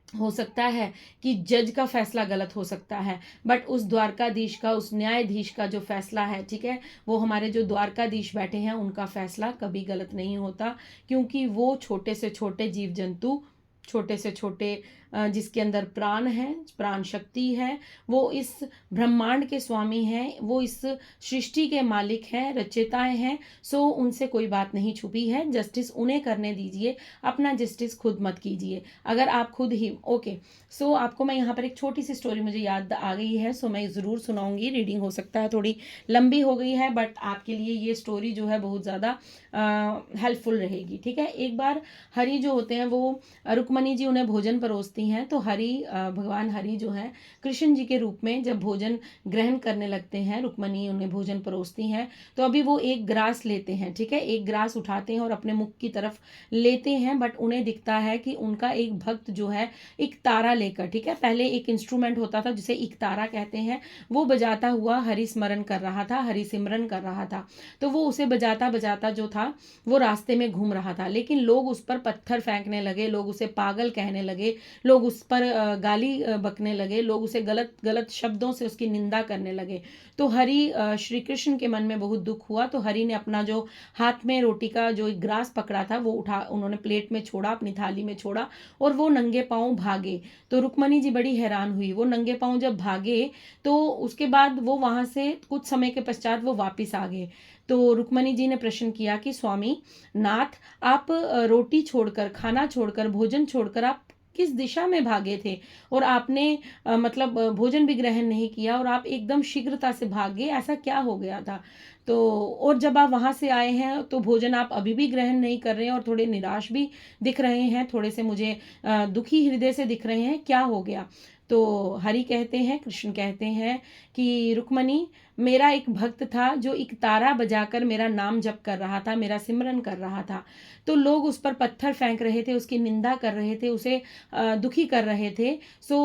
हो सकता है कि जज का फैसला गलत हो सकता है, बट उस द्वारकाधीश का, उस न्यायाधीश का जो फैसला है, ठीक है, वो हमारे जो द्वारकाधीश बैठे हैं उनका फैसला कभी गलत नहीं होता। क्योंकि वो छोटे से छोटे जीव जंतु, छोटे से छोटे जिसके अंदर प्राण है, प्राण शक्ति है, वो इस ब्रह्मांड के स्वामी हैं, वो इस सृष्टि के मालिक हैं, रचयिताएं हैं। सो उनसे कोई बात नहीं छुपी है, जस्टिस उन्हें करने दीजिए, अपना जस्टिस खुद मत कीजिए। अगर आप खुद ही ओके। सो आपको मैं यहाँ पर एक छोटी सी स्टोरी मुझे याद आ गई है, सो मैं ज़रूर सुनाऊंगी। रीडिंग हो सकता है थोड़ी लंबी हो गई है, बट आपके लिए ये स्टोरी जो है बहुत ज़्यादा हेल्पफुल रहेगी, ठीक है। एक बार हरि जो होते हैं, वो रुक्मणी जी उन्हें भोजन परोसती हैं। तो भगवान हरि जो है कृष्ण जी के रूप में जब भोजन ग्रहण करने लगते हैं, रुक्मणी उन्हें भोजन परोसती हैं, तो अभी वो एक ग्रास लेते हैं, ठीक है, एक ग्रास उठाते हैं और अपने मुख की तरफ लेते हैं। बट उन्हें दिखता है कि उनका एक भक्त जो है एक तारा लेकर, ठीक है, पहले एक इंस्ट्रूमेंट होता था जिसे एक तारा कहते हैं, वो बजाता हुआ हरि स्मरण कर रहा था, हरि सिमरन कर रहा था। तो वो उसे बजाता बजाता जो था वो रास्ते में घूम रहा था, लेकिन लोग उस पर पत्थर फेंकने लगे, लोग उसे पागल कहने लगे, लोग उस पर गाली बकने लगे, लोग उसे गलत गलत शब्दों से उसकी निंदा करने लगे। तो हरि श्री कृष्ण के मन में बहुत दुख हुआ। तो हरि ने अपना जो हाथ में रोटी का जो एक ग्रास पकड़ा था वो उन्होंने प्लेट में छोड़ा, अपनी थाली में छोड़ा और वो नंगे पांव भागे। तो रुक्मणी जी बड़ी हैरान हुई। वो नंगे पांव जब भागे तो उसके बाद वो वहां से कुछ समय के पश्चात वो वापिस आ गए। तो रुक्मणी जी ने प्रश्न किया कि स्वामी नाथ, आप रोटी छोड़कर, खाना छोड़कर, भोजन छोड़कर आप किस दिशा में भागे थे, और आपने मतलब भोजन भी ग्रहण नहीं किया और आप एकदम शीघ्रता से भागे, ऐसा क्या हो गया था। तो और जब आप वहां से आए हैं तो भोजन आप अभी भी ग्रहण नहीं कर रहे हैं और थोड़े निराश भी दिख रहे हैं, थोड़े से मुझे दुखी हृदय से दिख रहे हैं, क्या हो गया। तो हरि कहते हैं, कृष्ण कहते हैं कि रुक्मणी, मेरा एक भक्त था जो एक तारा बजाकर मेरा नाम जप कर रहा था, मेरा सिमरन कर रहा था। तो लोग उस पर पत्थर फेंक रहे थे, उसकी निंदा कर रहे थे, उसे दुखी कर रहे थे। सो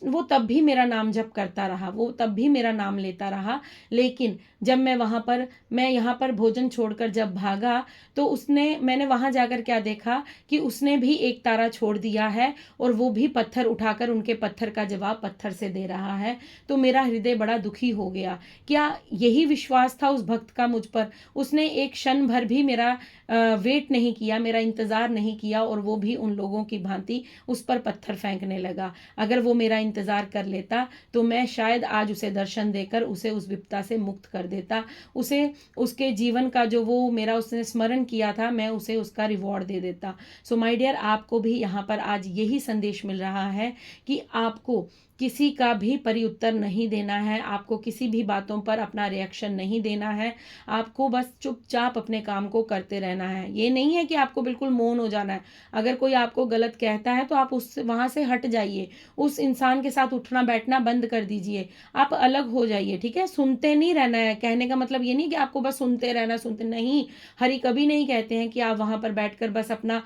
वो तब भी मेरा नाम जप करता रहा, वो तब भी मेरा नाम लेता रहा। लेकिन जब मैं यहाँ पर भोजन छोड़कर जब भागा तो मैंने वहां जाकर क्या देखा कि उसने भी एक तारा छोड़ दिया है और वो भी पत्थर उठाकर उनके पत्थर का जवाब पत्थर से दे रहा है। तो मेरा हृदय बड़ा दुखी हो गया। क्या यही विश्वास था उस भक्त का मुझ पर? उसने एक क्षण भर भी मेरा वेट नहीं किया, मेरा इंतजार नहीं किया, और वो भी उन लोगों की भांति उस पर पत्थर फेंकने लगा। अगर वो मेरा इंतजार कर लेता तो मैं शायद आज उसे दर्शन देकर उसे उस विपदा से मुक्त कर देता, उसे उसके जीवन का जो वो मेरा उसने स्मरण किया था, मैं उसे उसका रिवॉर्ड दे देता। सो माय डियर, आपको भी यहाँ पर आज यही संदेश मिल रहा है कि आपको किसी का भी परिउत्तर नहीं देना है, आपको किसी भी बातों पर अपना रिएक्शन नहीं देना है, आपको बस चुपचाप अपने काम को करते रहना है। ये नहीं है कि आपको बिल्कुल मौन हो जाना है। अगर कोई आपको गलत कहता है तो आप उस वहां से हट जाइए, उस इंसान के साथ उठना बैठना बंद कर दीजिए, आप अलग हो जाइए, ठीक है। सुनते नहीं रहना है, कहने का मतलब ये नहीं कि आपको बस सुनते रहना, सुनते नहीं। हरि कभी नहीं कहते हैं कि आप वहां पर बैठकर बस अपना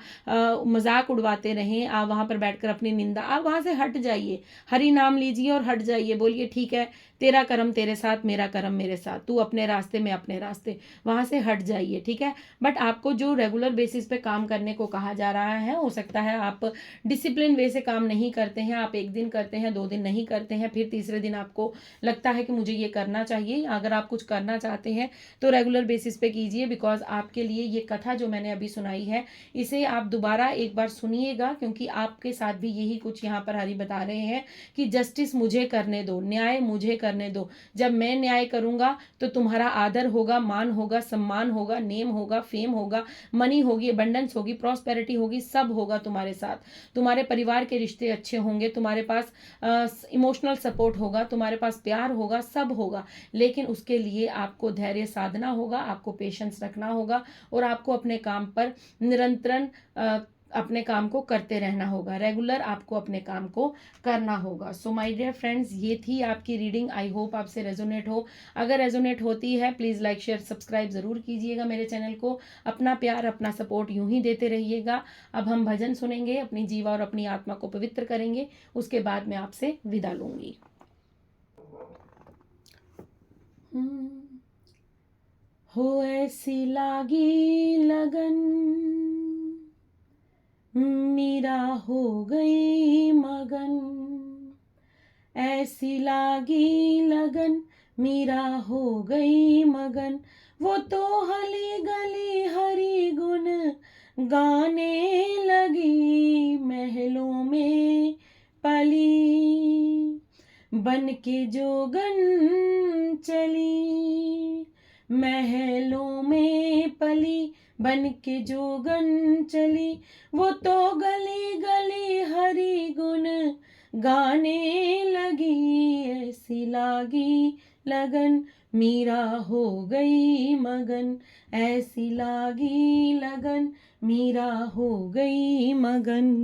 मजाक उड़वाते रहें, आप वहां पर बैठकर अपनी निंदा, आप वहां से हट जाइए। हरि नाम नाम लीजिए और हट जाइए, बोलिए ठीक है, तेरा कर्म तेरे साथ, मेरा कर्म मेरे साथ, तू अपने रास्ते मैं अपने रास्ते, वहाँ से हट जाइए, ठीक है। बट आपको जो रेगुलर बेसिस पे काम करने को कहा जा रहा है, हो सकता है आप डिसिप्लिन वे से काम नहीं करते हैं, आप एक दिन करते हैं, 2 दिन नहीं करते हैं, फिर तीसरे दिन आपको लगता है कि मुझे ये करना चाहिए। अगर आप कुछ करना चाहते हैं तो रेगुलर बेसिस पे कीजिए, बिकॉज आपके लिए ये कथा जो मैंने अभी सुनाई है, इसे आप दोबारा एक बार सुनिएगा, क्योंकि आपके साथ भी यही कुछ यहाँ पर हरि बता रहे हैं कि जस्टिस मुझे करने दो, न्याय मुझे करने दो। जब मैं न्याय करूंगा तो तुम्हारा आदर होगा, मान होगा, सम्मान होगा, नेम होगा, फेम होगा, मनी होगी, अबंडेंस होगी, प्रॉस्पेरिटी होगी, सब होगा तुम्हारे साथ। तुम्हारे परिवार के रिश्ते अच्छे होंगे, तुम्हारे पास इमोशनल सपोर्ट होगा, तुम्हारे पास प्यार होगा, सब होगा। लेकिन उसके लिए आपको धैर्य साधना होगा, आपको पेशेंस रखना होगा, और आपको अपने काम पर निरंतरन अपने काम को करते रहना होगा। रेगुलर आपको अपने काम को करना होगा। सो माय डियर फ्रेंड्स, ये थी आपकी रीडिंग। आई होप आपसे रेजोनेट हो। अगर रेजोनेट होती है, प्लीज़ लाइक शेयर सब्सक्राइब ज़रूर कीजिएगा मेरे चैनल को। अपना प्यार अपना सपोर्ट यूं ही देते रहिएगा। अब हम भजन सुनेंगे, अपनी जीवा और अपनी आत्मा को पवित्र करेंगे, उसके बाद मैं आपसे विदा लूंगी। हो ऐसी लागी लगन, मीरा हो गई मगन, ऐसी लागी लगन, मीरा हो गई मगन, वो तो हली गली हरि गुण गाने लगी, महलों में पली बन के जोगन चली, महलों में पली बन के जोगन चली, वो तो गली गली हरि गुण गाने लगी, ऐसी लागी लगन, मीरा हो गई मगन, ऐसी लागी लगन, मीरा हो गई मगन।